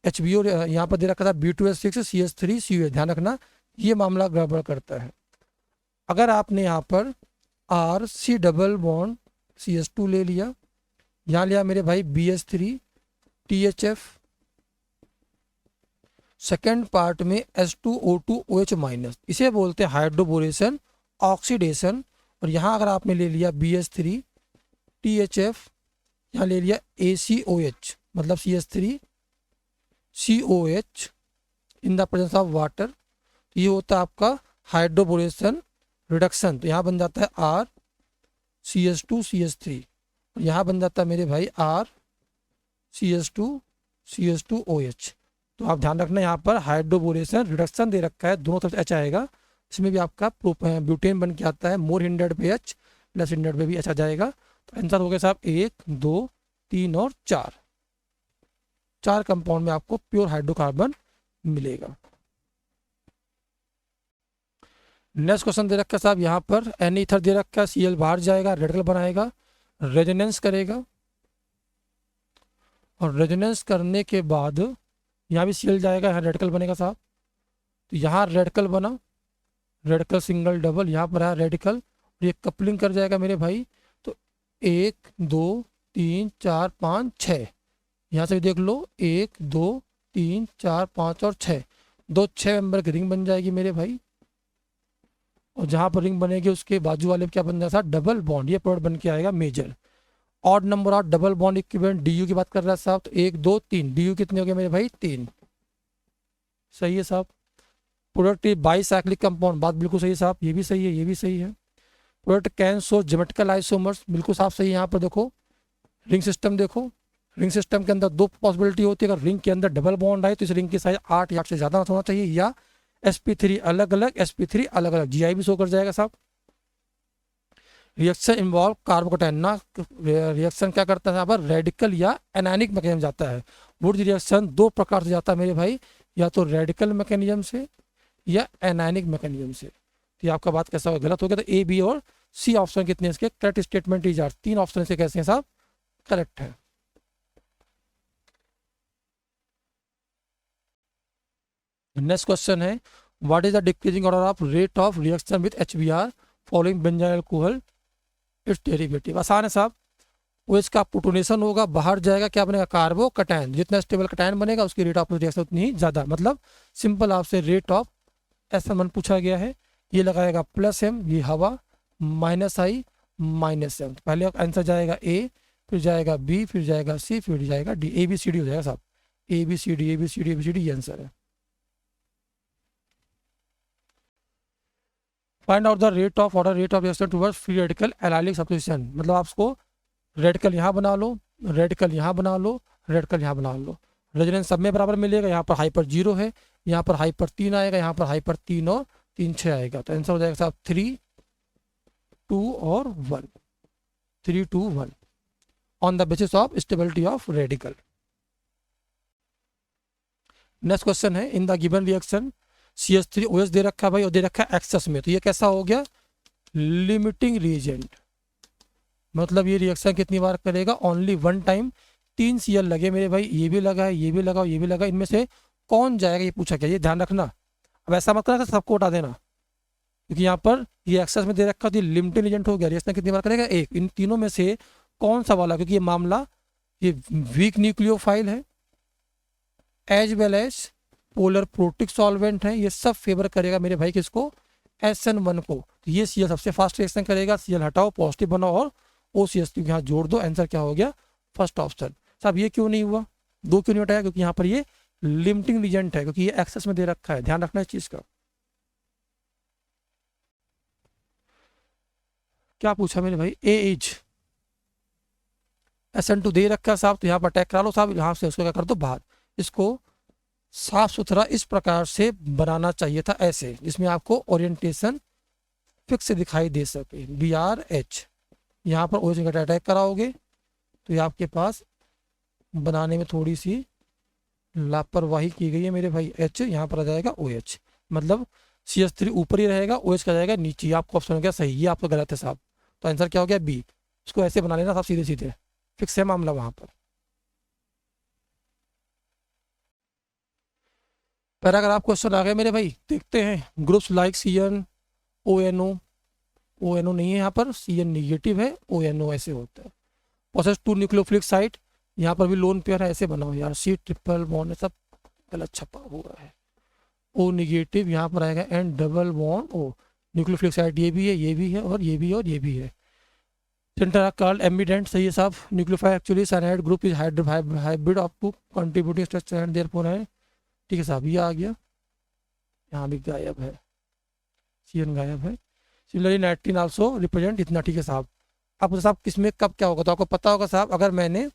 HBO यहाँ पर दे रखा था B2H6 CH3COH, ध्यान रखना ये मामला गड़बड़ करता है। अगर आपने यहाँ पर RC डबल बॉन्ड CH2 ले लिया, यहाँ लिया मेरे भाई BH3 THF, सेकेंड पार्ट में H2O2OH माइनस, इसे बोलते हैं हाइड्रोबोरेशन ऑक्सीडेशन। और यहाँ अगर आपने ले लिया BH3 THF, यहाँ ले लिया ACOH, मतलब CH3COH in the presence of water, तो ये होता है आपका हाइड्रोबोरेशन रिडक्शन, तो यहाँ बन जाता है RCH2CH3, और यहाँ बन जाता है मेरे भाई RCH2CH2OH। तो आप ध्यान रखना, यहाँ पर हाइड्रोबोरेशन रिडक्शन दे रखा है, दोनों तरफ H आएगा, इसमें भी आपका ब्यूटेन बन के आता है, मोर हिंडर्ड पे H, लेस हिंडर्ड पे भी H आ जाएगा। तो आंसर हो गया साहब 1, 2, 3 और 4, 4 कंपाउंड में आपको प्योर हाइड्रोकार्बन मिलेगा। नेक्स्ट क्वेश्चन दे रखा है साहब, यहाँ पर एन ईथर दे रखा है, Cl बाहर जाएगा, रेडिकल बनाएगा, रेजोनेंस करेगा, और रेजोनेंस करने के बाद यहाँ भी Cl जाएगा, यहाँ रेडिकल बनेगा साहब, तो यहाँ रेडिकल बना, रेडिकल सिंगल डबल, यहाँ पर आया रेडिकल, और ये कपलिंग कर जाएगा मेरे भाई, तो 1, 2, 3 4 5 6, यहाँ से भी देख लो 1 2 3 4 5 और 6, दो 6 मेंबर की रिंग बन जाएगी मेरे भाई। और जहाँ पर रिंग बनेगी उसके बाजू वाले में क्या बन जाएगा, डबल बॉन्ड, ये प्रोडक्ट बन के आएगा major. Odd number of double bond equivalent D की बात कर रहा है साहब, तो 1 2 3, डी कितने हो गए मेरे भाई 3, सही है साहब। प्रोडक्ट बाईसाइक्लिक कंपाउंड, बात बिल्कुल सही है साहब, ये भी सही है, ये भी सही है। Product can show geometrical isomers, बिल्कुल साफ सही है। यहाँ पर देखो रिंग सिस्टम, देखो रिंग सिस्टम के अंदर दो पॉसिबिलिटी होती है, अगर रिंग के अंदर डबल बॉन्ड आए तो इस रिंग की साइज 8 या 8 से ज़्यादा होना चाहिए, या sp3 अलग अलग, sp3 अलग अलग, GI भी शो कर जाएगा साहब। रिएक्शन इन्वॉल्व कार्बोकैटायन ना, रिएक्शन क्या करता है यहाँ पर, रेडिकल या एनायनिक मैकेनिज्म जाता है। वुड रिएक्शन दो प्रकार से जाता है मेरे भाई, या तो रेडिकल मैकेनिज्म से या एनायनिक मैकेनिज्म से। तो ये आपका बात कैसा होगा, गलत हो गया। तो ए बी और सी ऑप्शन कितने इसके correct statement is are, 3 option से कैसे हैं साहब करेक्ट है। नेक्स्ट क्वेश्चन है, what is the decreasing order of rate of reaction with HBr following benzyl alcohol it's derivative. आसान है साहब, वो इसका प्रोटोनेशन होगा, बाहर जाएगा, क्या बनेगा कार्बोकैटायन, जितना स्टेबल कैटायन बनेगा उसकी रेट ऑफ रिएक्शन उतनी ही ज़्यादा, मतलब सिंपल आपसे रेट ऑफ SN1 पूछा गया है, ये लगाएगा +m, ये हवा, -I -m, पहले आंसर जाएगा A, फिर जाएगा B, फिर जाएगा C, फिर जाएगा D, ABCD हो जाएगा साहब, ABCD ABCD ABCD, ये आंसर है। Find out the rate of order rate of reaction towards free radical allylic substitution, मतलब आपको रेडिकल यहाँ बना लो, रेडिकल यहाँ बना लो, रेडिकल यहाँ बना लो, रेजोनेंस सब में बराबर मिलेगा। यहाँ पर हाइपर 0 है, यहाँ पर हाइपर 3 आएगा, यहाँ पर हाइपर 3 और 3 6 आएगा, तो आंसर हो जाएगा साहब 3 2 और 1, 3 2 1 on the basis of stability of radical. Next question है, in the given reaction CH3OH दे रखा है भाई और दे रखा है एक्सेस में, तो ये कैसा हो गया लिमिटिंग रिएजेंट, मतलब ये रिएक्शन कितनी बार करेगा, ओनली 1 टाइम। 3 Cl लगे मेरे भाई, ये भी लगा है, ये भी लगा, ये भी लगा, इनमें से कौन जाएगा ये पूछा गया, ये ध्यान रखना। अब ऐसा मत करना सबको उठा देना, क्योंकि यहाँ पर ये एक्सेस में दे रखा तो लिमिटिंग रिएजेंट हो गया, रिएक्शन कितनी बार करेगा एक, इन तीनों में से कौन सा वाला, क्योंकि ये मामला ये वीक न्यूक्लियोफाइल है as well as polar protic solvent है, ये सब फेवर करेगा मेरे भाई किसको, SN1 को। तो ये Cl सबसे फास्ट रिएक्शन करेगा, Cl हटाओ पॉजिटिव बनाओ और OCH3 यहाँ जोड़ दो, आंसर क्या हो गया फर्स्ट ऑप्शन। साहब ये क्यों नहीं हुआ, 2 क्यों नहीं हटाया, क्योंकि यहाँ पर ये लिमिटिंग रिएजेंट है, क्योंकि ये एक्सेस में दे रखा है, ध्यान रखना इस चीज का। क्या पूछा मेरे भाई, ए इज SN2 दे रखा है साहब, तो यहाँ पर अटैक करा लो साहब, यहाँ से उसको क्या कर दो बाहर, इसको साफ सुथरा इस प्रकार से बनाना चाहिए था, ऐसे जिसमें आपको ओरिएंटेशन फिक्स दिखाई दे सके, BRH, यहाँ पर OH का अटैक कराओगे तो ये आपके पास बनाने में थोड़ी सी लापरवाही की गई है मेरे भाई, H यहाँ पर आ जाएगा OH, मतलब CH3 ऊपर ही रहेगा, OH का जाएगा नीचे, आपको ऑप्शन हो गया सही, ये आपको गलत है साहब, तो आंसर क्या हो गया B। इसको ऐसे बना लेना साहब सीधे सीधे, फिक्स है मामला वहाँ पर। पैराग्राफ क्वेश्चन आ गए मेरे भाई, देखते हैं। Groups like CN ONO, ONO नहीं है यहाँ पर, CN निगेटिव है, ONO ऐसे होता है। प्रोसेस 2 न्यूक्लियोफिलिक साइट, यहाँ पर भी लोन पेयर है, ऐसे बनाओ यार, C ट्रिपल बॉन्ड सब गलत छपा हुआ है, O निगेटिव यहाँ पर आएगा and double bond O, nucleophilic site ये भी है, ये भी है और ये भी है और ये भी है। सेंटर कॉल्ड एम्बिडेंट, सही है साहब। Nucleophile actually cyanide group is hybrid of two contributing structure and therefore है, ठीक है साहब, ये आ गया, यहाँ भी गायब है, CN गायब है। सिमिलरली नाइट्रीन आल्सो रिप्रेजेंट इतना, ठीक है साहब। आपको साहब किसमें कब क्या होगा तो आपको पता होगा साहब, अगर मैंने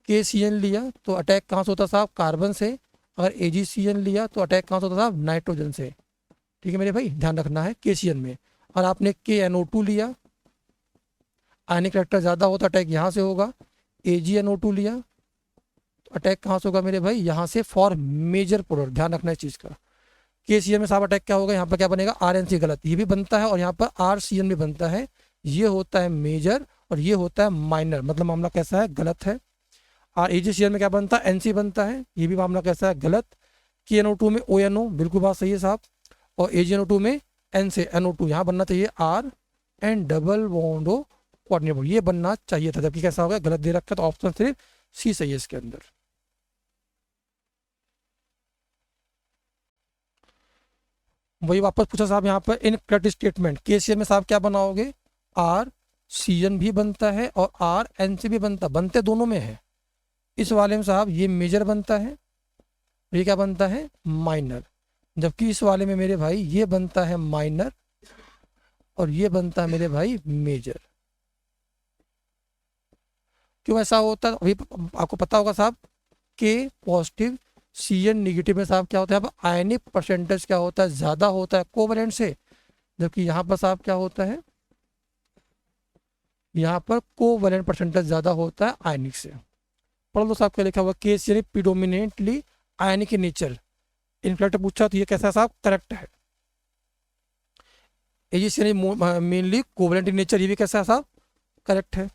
KCN लिया तो अटैक कहाँ से होता साहब, कार्बन से, अगर AgCN लिया तो अटैक कहाँ से होता साहब, नाइट्रोजन से, ठीक है मेरे भाई, ध्यान रखना है KCN में। और आपने KNO2 लिया, आयनिक कैरेक्टर ज़्यादा होता अटैक यहाँ से होगा, AgNO2 लिया तो अटैक कहाँ से होगा मेरे भाई, यहाँ से, फॉर मेजर प्रोडक्ट, ध्यान रखना इस चीज़ का। KCN में साहब अटैक क्या होगा, यहाँ पर क्या बनेगा RNC, गलत, ये भी बनता है और यहाँ पर RCN भी बनता है, ये होता है मेजर और ये होता है माइनर, मतलब मामला कैसा है गलत है। और AgCN में क्या बनता है, NC बनता है, ये भी मामला कैसा है गलत। KNO2 में ONO, बिल्कुल बात सही है साहब, और AgNO2 में N से NO2, यहाँ बनना चाहिए R and double bond coordinate, ये बनना चाहिए था, जबकि कैसा होगा, गलत दे रखा है, तो ऑप्शन सिर्फ सी सही है इसके अंदर। वही वापस पूछा साहब यहाँ पर इनकरेक्ट स्टेटमेंट, केसीएल में साहब क्या बनाओगे, आर सी एन भी बनता है और आर एन सी भी बनता, बनते दोनों में है। इस वाले में साहब ये मेजर बनता है, ये क्या बनता है, माइनर, जबकि इस वाले में मेरे भाई ये बनता है माइनर और ये बनता है मेरे भाई मेजर। क्यों ऐसा होता है, अभी आपको पता होगा साहब, के पॉजिटिव सी एन निगेटिव में साहब क्या होता है, अब आयनिक परसेंटेज क्या होता है, ज़्यादा होता है कोवैलेंट से, जबकि यहाँ पर साहब क्या होता है, यहाँ पर कोवैलेंट परसेंटेज ज़्यादा होता है आयनिक से। पढ़ लो साहब क्या लिखा हुआ, केस यानी प्रीडोमिनेंटली आयनिक नेचर, इनकरेक्ट पूछा तो ये कैसा साहब, करेक्ट है। एजिसियन मेनली कोवैलेंट इन नेचर, ये भी कैसा है साहब, करेक्ट है।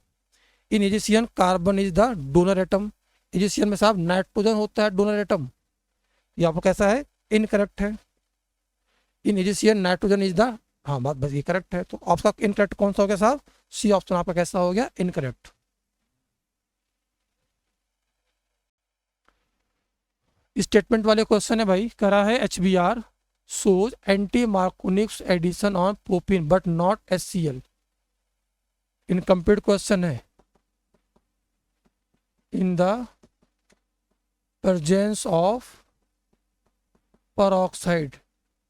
इन एजिसियन carbon is the donor atom, एजिसियन में साहब नाइट्रोजन होता है डोनर एटम, ये आपको कैसा है, इनकरेक्ट है। इन एजिसियन नाइट्रोजन इज द, हाँ बात बस ये करेक्ट है, तो आपका इनकरेक्ट कौन सा हो गया साहब, सी ऑप्शन आपका कैसा हो गया, इनकरेक्ट। स्टेटमेंट वाले क्वेश्चन है भाई, करा है HBr shows anti-Markovnik's addition on propene but not HCl, incomplete question है। In the presence of peroxide,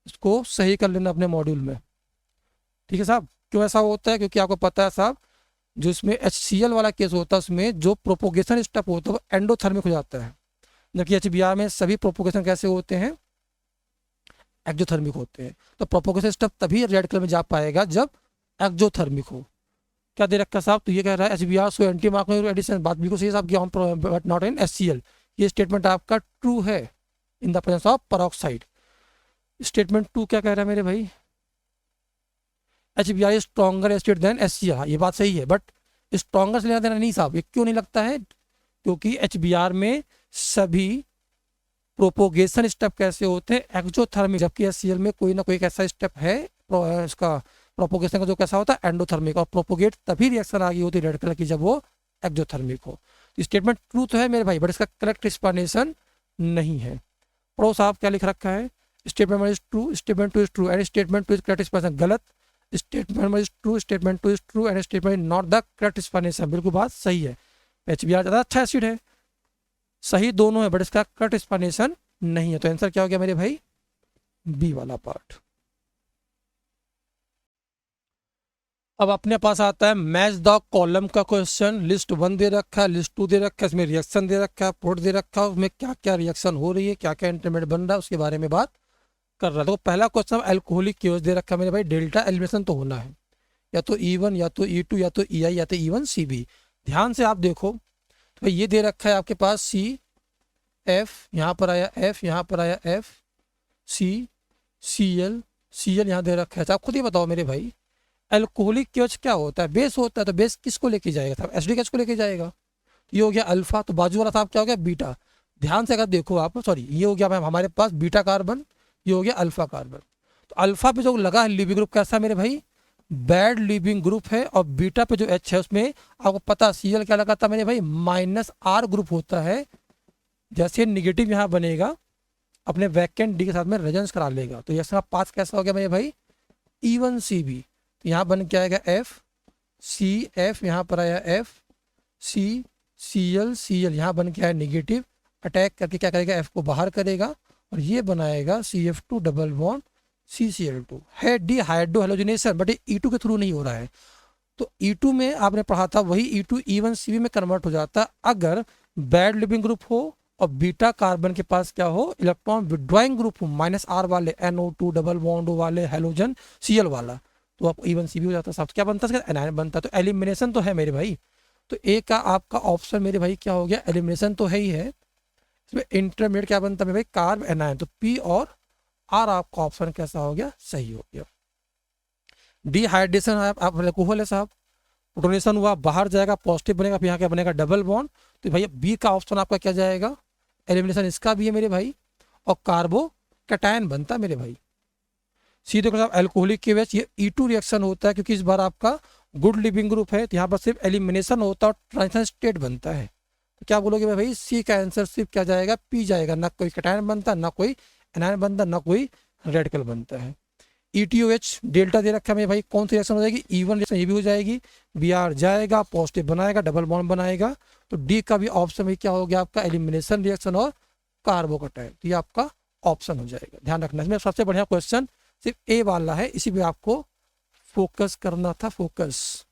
इसको सही कर लेना अपने मॉड्यूल में, ठीक है साहब। क्यों ऐसा होता है, क्योंकि आपको पता है साहब, जो इसमें HCl वाला केस होता है उसमें जो प्रोपोगेशन स्टेप होता है वो एंडोथर्मिक हो जाता है, जबकि HBr में सभी प्रोपोगेशन कैसे होते हैं, एक्जोथर्मिक होते हैं। तो प्रोपोगेशन स्टेप तभी रेड कलर में जा पाएगा जब एक्जोथर्मिक हो। क्या दे रखा साहब, तो ये कह रहा है HBr so anti Markovnikov addition, बात बिल्कुल सही है साहब, बट नॉट इन HCl, ये स्टेटमेंट आपका ट्रू है in the presence of peroxide. Statement 2 क्या कह रहा है मेरे भाई, HBr is stronger acid than HCl, ये बात सही है, बट स्ट्रॉन्गर से लेना देना नहीं साहब, ये क्यों नहीं लगता है, क्योंकि HBr में सभी प्रोपोगेशन स्टेप कैसे होते हैं, एक्जोथर्मिक, जबकि HCl में कोई ना कोई ऐसा स्टेप है इसका प्रोपोगेशन का जो कैसा होता है, एंडोथर्मिक, और प्रोपोगेट तभी रिएक्शन आ गई होती है रेड कलर की जब वो एक्जोथर्मिक हो। स्टेटमेंट ट्रू तो है मेरे भाई, बट इसका करेक्ट एक्सप्लेनेशन नहीं है। प्रो साहब क्या लिख रखा है, statement 1 is true, statement 2 is true and statement 2 is correct explanation, गलत। Statement 1 is true, statement 2 is true and statement not the correct explanation, बिल्कुल बात सही है। HBr ज़्यादा अच्छा एसिड है, सही दोनों है, बट इसका करेक्ट एक्सप्लेनेशन नहीं है, तो आंसर क्या हो गया मेरे भाई, बी वाला पार्ट। अब अपने पास आता है मैच द कॉलम का क्वेश्चन, लिस्ट 1 दे रखा है, लिस्ट 2 दे रखा है, इसमें रिएक्शन दे रखा है, प्रोडक्ट दे रखा है, उसमें क्या क्या रिएक्शन हो रही है, क्या क्या इंटरमीडिएट बन रहा है, उसके बारे में बात कर रहा है। तो पहला क्वेश्चन एल्कोहलिक केस दे रखा है मेरे भाई, डेल्टा एलिमिनेशन तो होना है, या तो E1 या तो E2 या तो EI या तो E1CB। ध्यान से आप देखो, तो भाई ये दे रखा है आपके पास CF, यहाँ पर आया F, यहाँ पर आया F, CL यहाँ दे रखा है। आप खुद ही बताओ मेरे भाई, एल्कोहलिक केच क्या होता है, बेस होता है, तो बेस किसको लेके जाएगा साहब, एसिडिक एच को लेके जाएगा। ये हो गया अल्फा, तो बाजू वाला साहब क्या हो गया, बीटा। ध्यान से अगर देखो आप, सॉरी ये हो गया हमारे पास बीटा कार्बन, ये हो गया अल्फा कार्बन। तो अल्फा पे जो लगा है लिविंग ग्रुप कैसा मेरे भाई, बैड लिविंग ग्रुप है, और बीटा पे जो H है उसमें आपको पता Cl क्या लगा था मेरे भाई, -R ग्रुप होता है। जैसे निगेटिव यहाँ बनेगा अपने वैकेंट डी के साथ में रेजोनेंस करा लेगा, तो ऐसा पास कैसा हो गया मेरे भाई, E1CB, तो यहाँ बन के आएगा FCF, यहाँ पर आया FCCl यहाँ बन के आया निगेटिव, अटैक करके क्या करेगा, F को बाहर करेगा और ये बनाएगा CF2 डबल बॉन्ड CCl2, है डिहाइड्रो हेलोजिनेशन, बट ये E2 के थ्रू नहीं हो रहा है। तो E2 में आपने पढ़ा था वही E2 E1CB में कन्वर्ट हो जाता अगर बैड लिविंग ग्रुप हो और बीटा कार्बन के पास क्या हो, इलेक्ट्रॉन विड्रॉइंग ग्रुप हो, -R वाले, NO2 डबल बॉन्ड वाले, हेलोजन Cl वाला, तो आपको E1CB हो जाता है साहब। क्या बनता है, एनायन बनता है। तो एलिमिनेशन तो है मेरे भाई, तो ए का आपका ऑप्शन मेरे भाई क्या हो गया, एलिमिनेशन तो है ही है। इसमें इंटरमीडिएट क्या बनता है मेरे भाई, कार्ब एनायन, तो P और R आपका ऑप्शन कैसा हो गया, सही हो गया। डिहाइड्रेशन आप अल्कोहल है साहब, प्रोटोनेशन हुआ, बाहर जाएगा, पॉजिटिव बनेगा, फिर यहाँ क्या बनेगा, डबल बॉन्ड, तो भैया बी का ऑप्शन आपका क्या जाएगा, एलिमिनेशन इसका भी है मेरे भाई, और कार्बो कैटायन बनता है मेरे भाई। सीधे साहब एल्कोहलिक के वजह ये E2 रिएक्शन होता है, क्योंकि इस बार आपका गुड लिविंग ग्रुप है, तो यहाँ पर सिर्फ एलिमिनेशन होता है और ट्रांजिशन स्टेट बनता है। तो क्या बोलोगे भाई, सी का आंसर सिर्फ क्या जाएगा, पी जाएगा। ना कोई कैटायन बनता, ना कोई एनायन बनता, ना कोई रेडिकल बनता है। ETOH डेल्टा दे रखा है मेरे भाई, कौन सी रिएक्शन हो जाएगी, इवन रिएक्शन ये भी हो जाएगी। Br जाएगा, पॉजिटिव बनाएगा, डबल बॉन्ड बनाएगा। तो डी का भी ऑप्शन में क्या हो गया आपका, एलिमिनेशन रिएक्शन और कार्बोकटायन। तो ये आपका ऑप्शन हो जाएगा। ध्यान रखना, इसमें सबसे बढ़िया क्वेश्चन सिर्फ ए वाला है, इसी पे आपको फोकस करना था। फोकस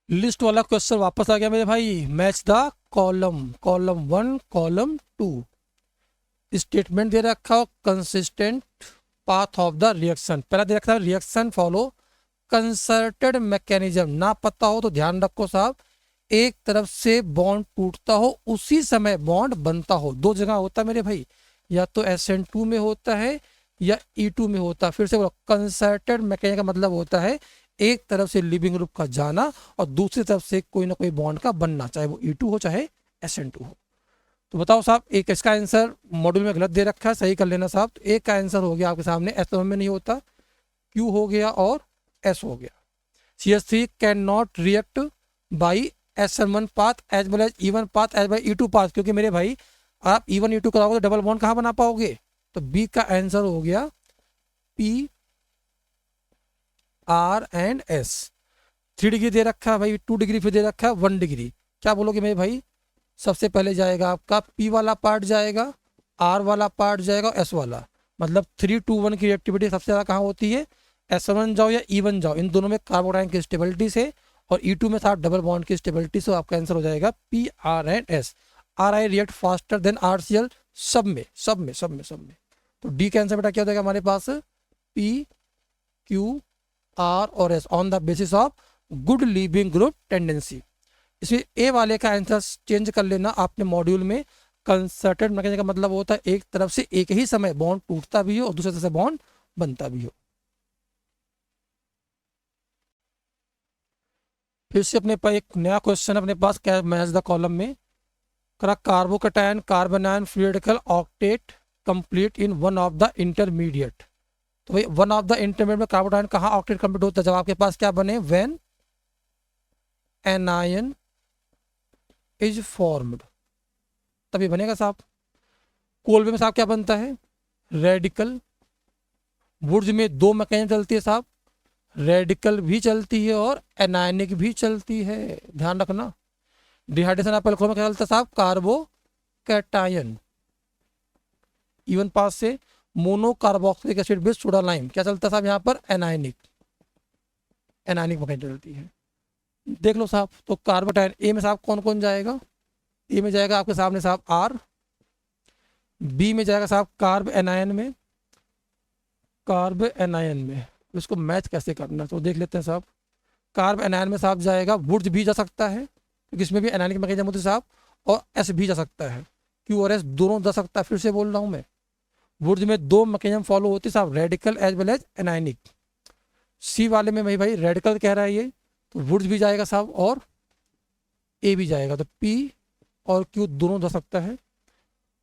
लिस्ट वाला क्वेश्चन वापस आ गया मेरे भाई। Match the column, column 1 column 2। Statement दे रखा हो consistent path of the reaction. पहला दे रखा है रिएक्शन फॉलो कंसर्टेड मैकेनिज्म। ना पता हो तो ध्यान रखो साहब, एक तरफ से बॉन्ड टूटता हो उसी समय बॉन्ड बनता हो। दो जगह होता है मेरे भाई, या तो SN2 में होता है या E2 में होता है। फिर से बोलो, कंसर्टेड मैकेनिज्म का मतलब होता है एक तरफ से लिविंग ग्रुप का जाना और दूसरी तरफ से कोई ना कोई बॉन्ड का बनना, चाहे वो E2 हो चाहे SN2 हो। तो बताओ साहब, एक इसका आंसर मॉड्यूल में गलत दे रखा है, सही कर लेना साहब। तो एक का आंसर हो गया आपके सामने, S में नहीं होता, Q हो गया और S हो गया। CH3 can not react by SN1 path as well as E1 path as by E2 path, क्योंकि मेरे भाई आप E1 E2 कराओगे तो डबल बॉन्ड कहाँ बना पाओगे। तो B का आंसर हो गया P R and S। 3 degree दे रखा है भाई, 2 डिग्री फिर दे रखा है 1 डिग्री। क्या बोलोगे मेरे भाई, सबसे पहले जाएगा आपका P वाला पार्ट जाएगा, R वाला पार्ट जाएगा और S वाला। मतलब 3-2-1 की रिएक्टिविटी सबसे ज़्यादा कहाँ होती है, S1 जाओ या E1 जाओ, इन दोनों में कार्बोडाइन की स्टेबिलिटी से, और E2 में साथ डबल बॉन्ड की स्टेबिलिटी से। आपका आंसर हो जाएगा P R and S। RI react faster than RCl, सब में सब में सब में सब में। तो डी का आंसर बेटा क्या हो जाएगा हमारे पास, P Q R और S on the basis of good leaving group tendency. इसमें ए वाले का आंसर चेंज कर लेना आपने मॉड्यूल में। कंसर्टेड मैकेनिज्म का मतलब होता है एक तरफ से एक ही समय बॉन्ड टूटता भी हो और दूसरे तरफ से बॉन्ड बनता भी हो। फिर से अपने पास एक नया क्वेश्चन अपने पास, क्या मैच द कॉलम में करा, carbocation carbanion free radical octet complete in one of the intermediate. तो भाई वन ऑफ द इंटरमीडिएट में कार्बोकटायन कहाँ ऑक्टेट कंप्लीट होता है, जब आपके पास क्या बने, व्हेन एनायन इज फॉर्म्ड, तभी बनेगा साहब। कोल्बे में साहब क्या बनता है, रेडिकल। वुड्स में 2 मैकेनिज्म चलती है साहब, रेडिकल भी चलती है और एनायनिक भी चलती है, ध्यान रखना। डिहाइड्रेशन आप अल्कोहल में क्या चलता है साहब, कार्बोकैटायन। इवन पास से mono carboxylic acid base soda lime क्या चलता है साहब, यहाँ पर एनायनिक, एनायनिक मैकेनिज्म चलती है। देख लो साहब, तो कार्बोकटायन ए में साहब कौन कौन जाएगा, ए में जाएगा आपके सामने साहब R, बी में जाएगा साहब कार्ब एनायन में, कार्ब एनायन में। इसको मैच कैसे करना तो देख लेते हैं साहब। कार्ब एनायन में साहब जाएगा, वुड्स भी जा सकता है क्योंकि इसमें भी एनायनिक मैकेनिज्म होती है साहब, और S भी जा सकता है, Q और S दोनों जा सकता है। फिर से बोल रहा हूँ मैं, वुड्स में 2 मैकेनिज्म फॉलो होती है साहब, radical as well as anionic. C वाले में भाई रेडिकल कह रहा है ये, तो वुड्स भी जाएगा साहब और ए भी जाएगा, तो P और Q दोनों जा सकता है।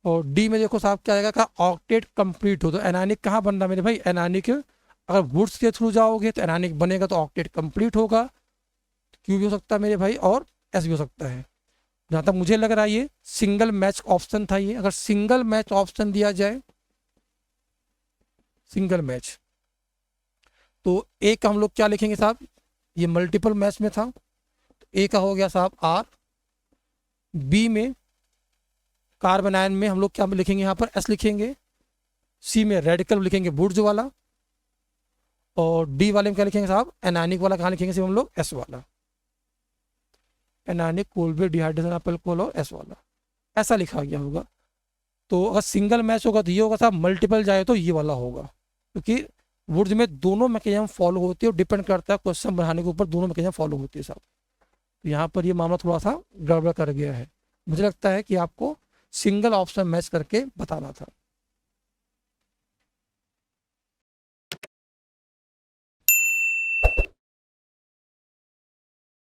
और डी में देखो साहब क्या आएगा, ऑक्टेट कंप्लीट हो, तो एनायनिक कहाँ बन रहा मेरे भाई, एनायनिक अगर वुड्स के थ्रू जाओगे तो एनायनिक बनेगा, तो ऑक्टेट कंप्लीट होगा। Q भी हो सकता है मेरे भाई और S भी हो सकता है। जहाँ तक मुझे लग रहा है ये सिंगल मैच ऑप्शन था ये, अगर सिंगल मैच ऑप्शन दिया जाए, सिंगल मैच, तो ए का हम लोग क्या लिखेंगे साहब, ये मल्टीपल मैच में था, तो ए का हो गया साहब R। बी में कार्बन आयन में हम लोग क्या लिखेंगे, यहाँ पर S लिखेंगे। सी में रेडिकल लिखेंगे वुड्स वाला, और डी वाले में क्या लिखेंगे साहब, एनायनिक वाला कहाँ लिखेंगे सिर्फ हम लोग, S वाला, anionic Kolbe dehydration of alcohol और S वाला, ऐसा लिखा गया होगा। तो अगर सिंगल मैच होगा तो ये होगा साहब, मल्टीपल जाए तो ये वाला होगा, क्योंकि वुड्स में दोनों मैकेनिज्म फॉलो होती है और डिपेंड करता है क्वेश्चन बनाने के ऊपर, दोनों मैकेनिज्म फॉलो होती है साहब। तो यहाँ पर ये मामला थोड़ा सा गड़बड़ कर गया है, मुझे लगता है कि आपको सिंगल ऑप्शन मैच करके बताना था।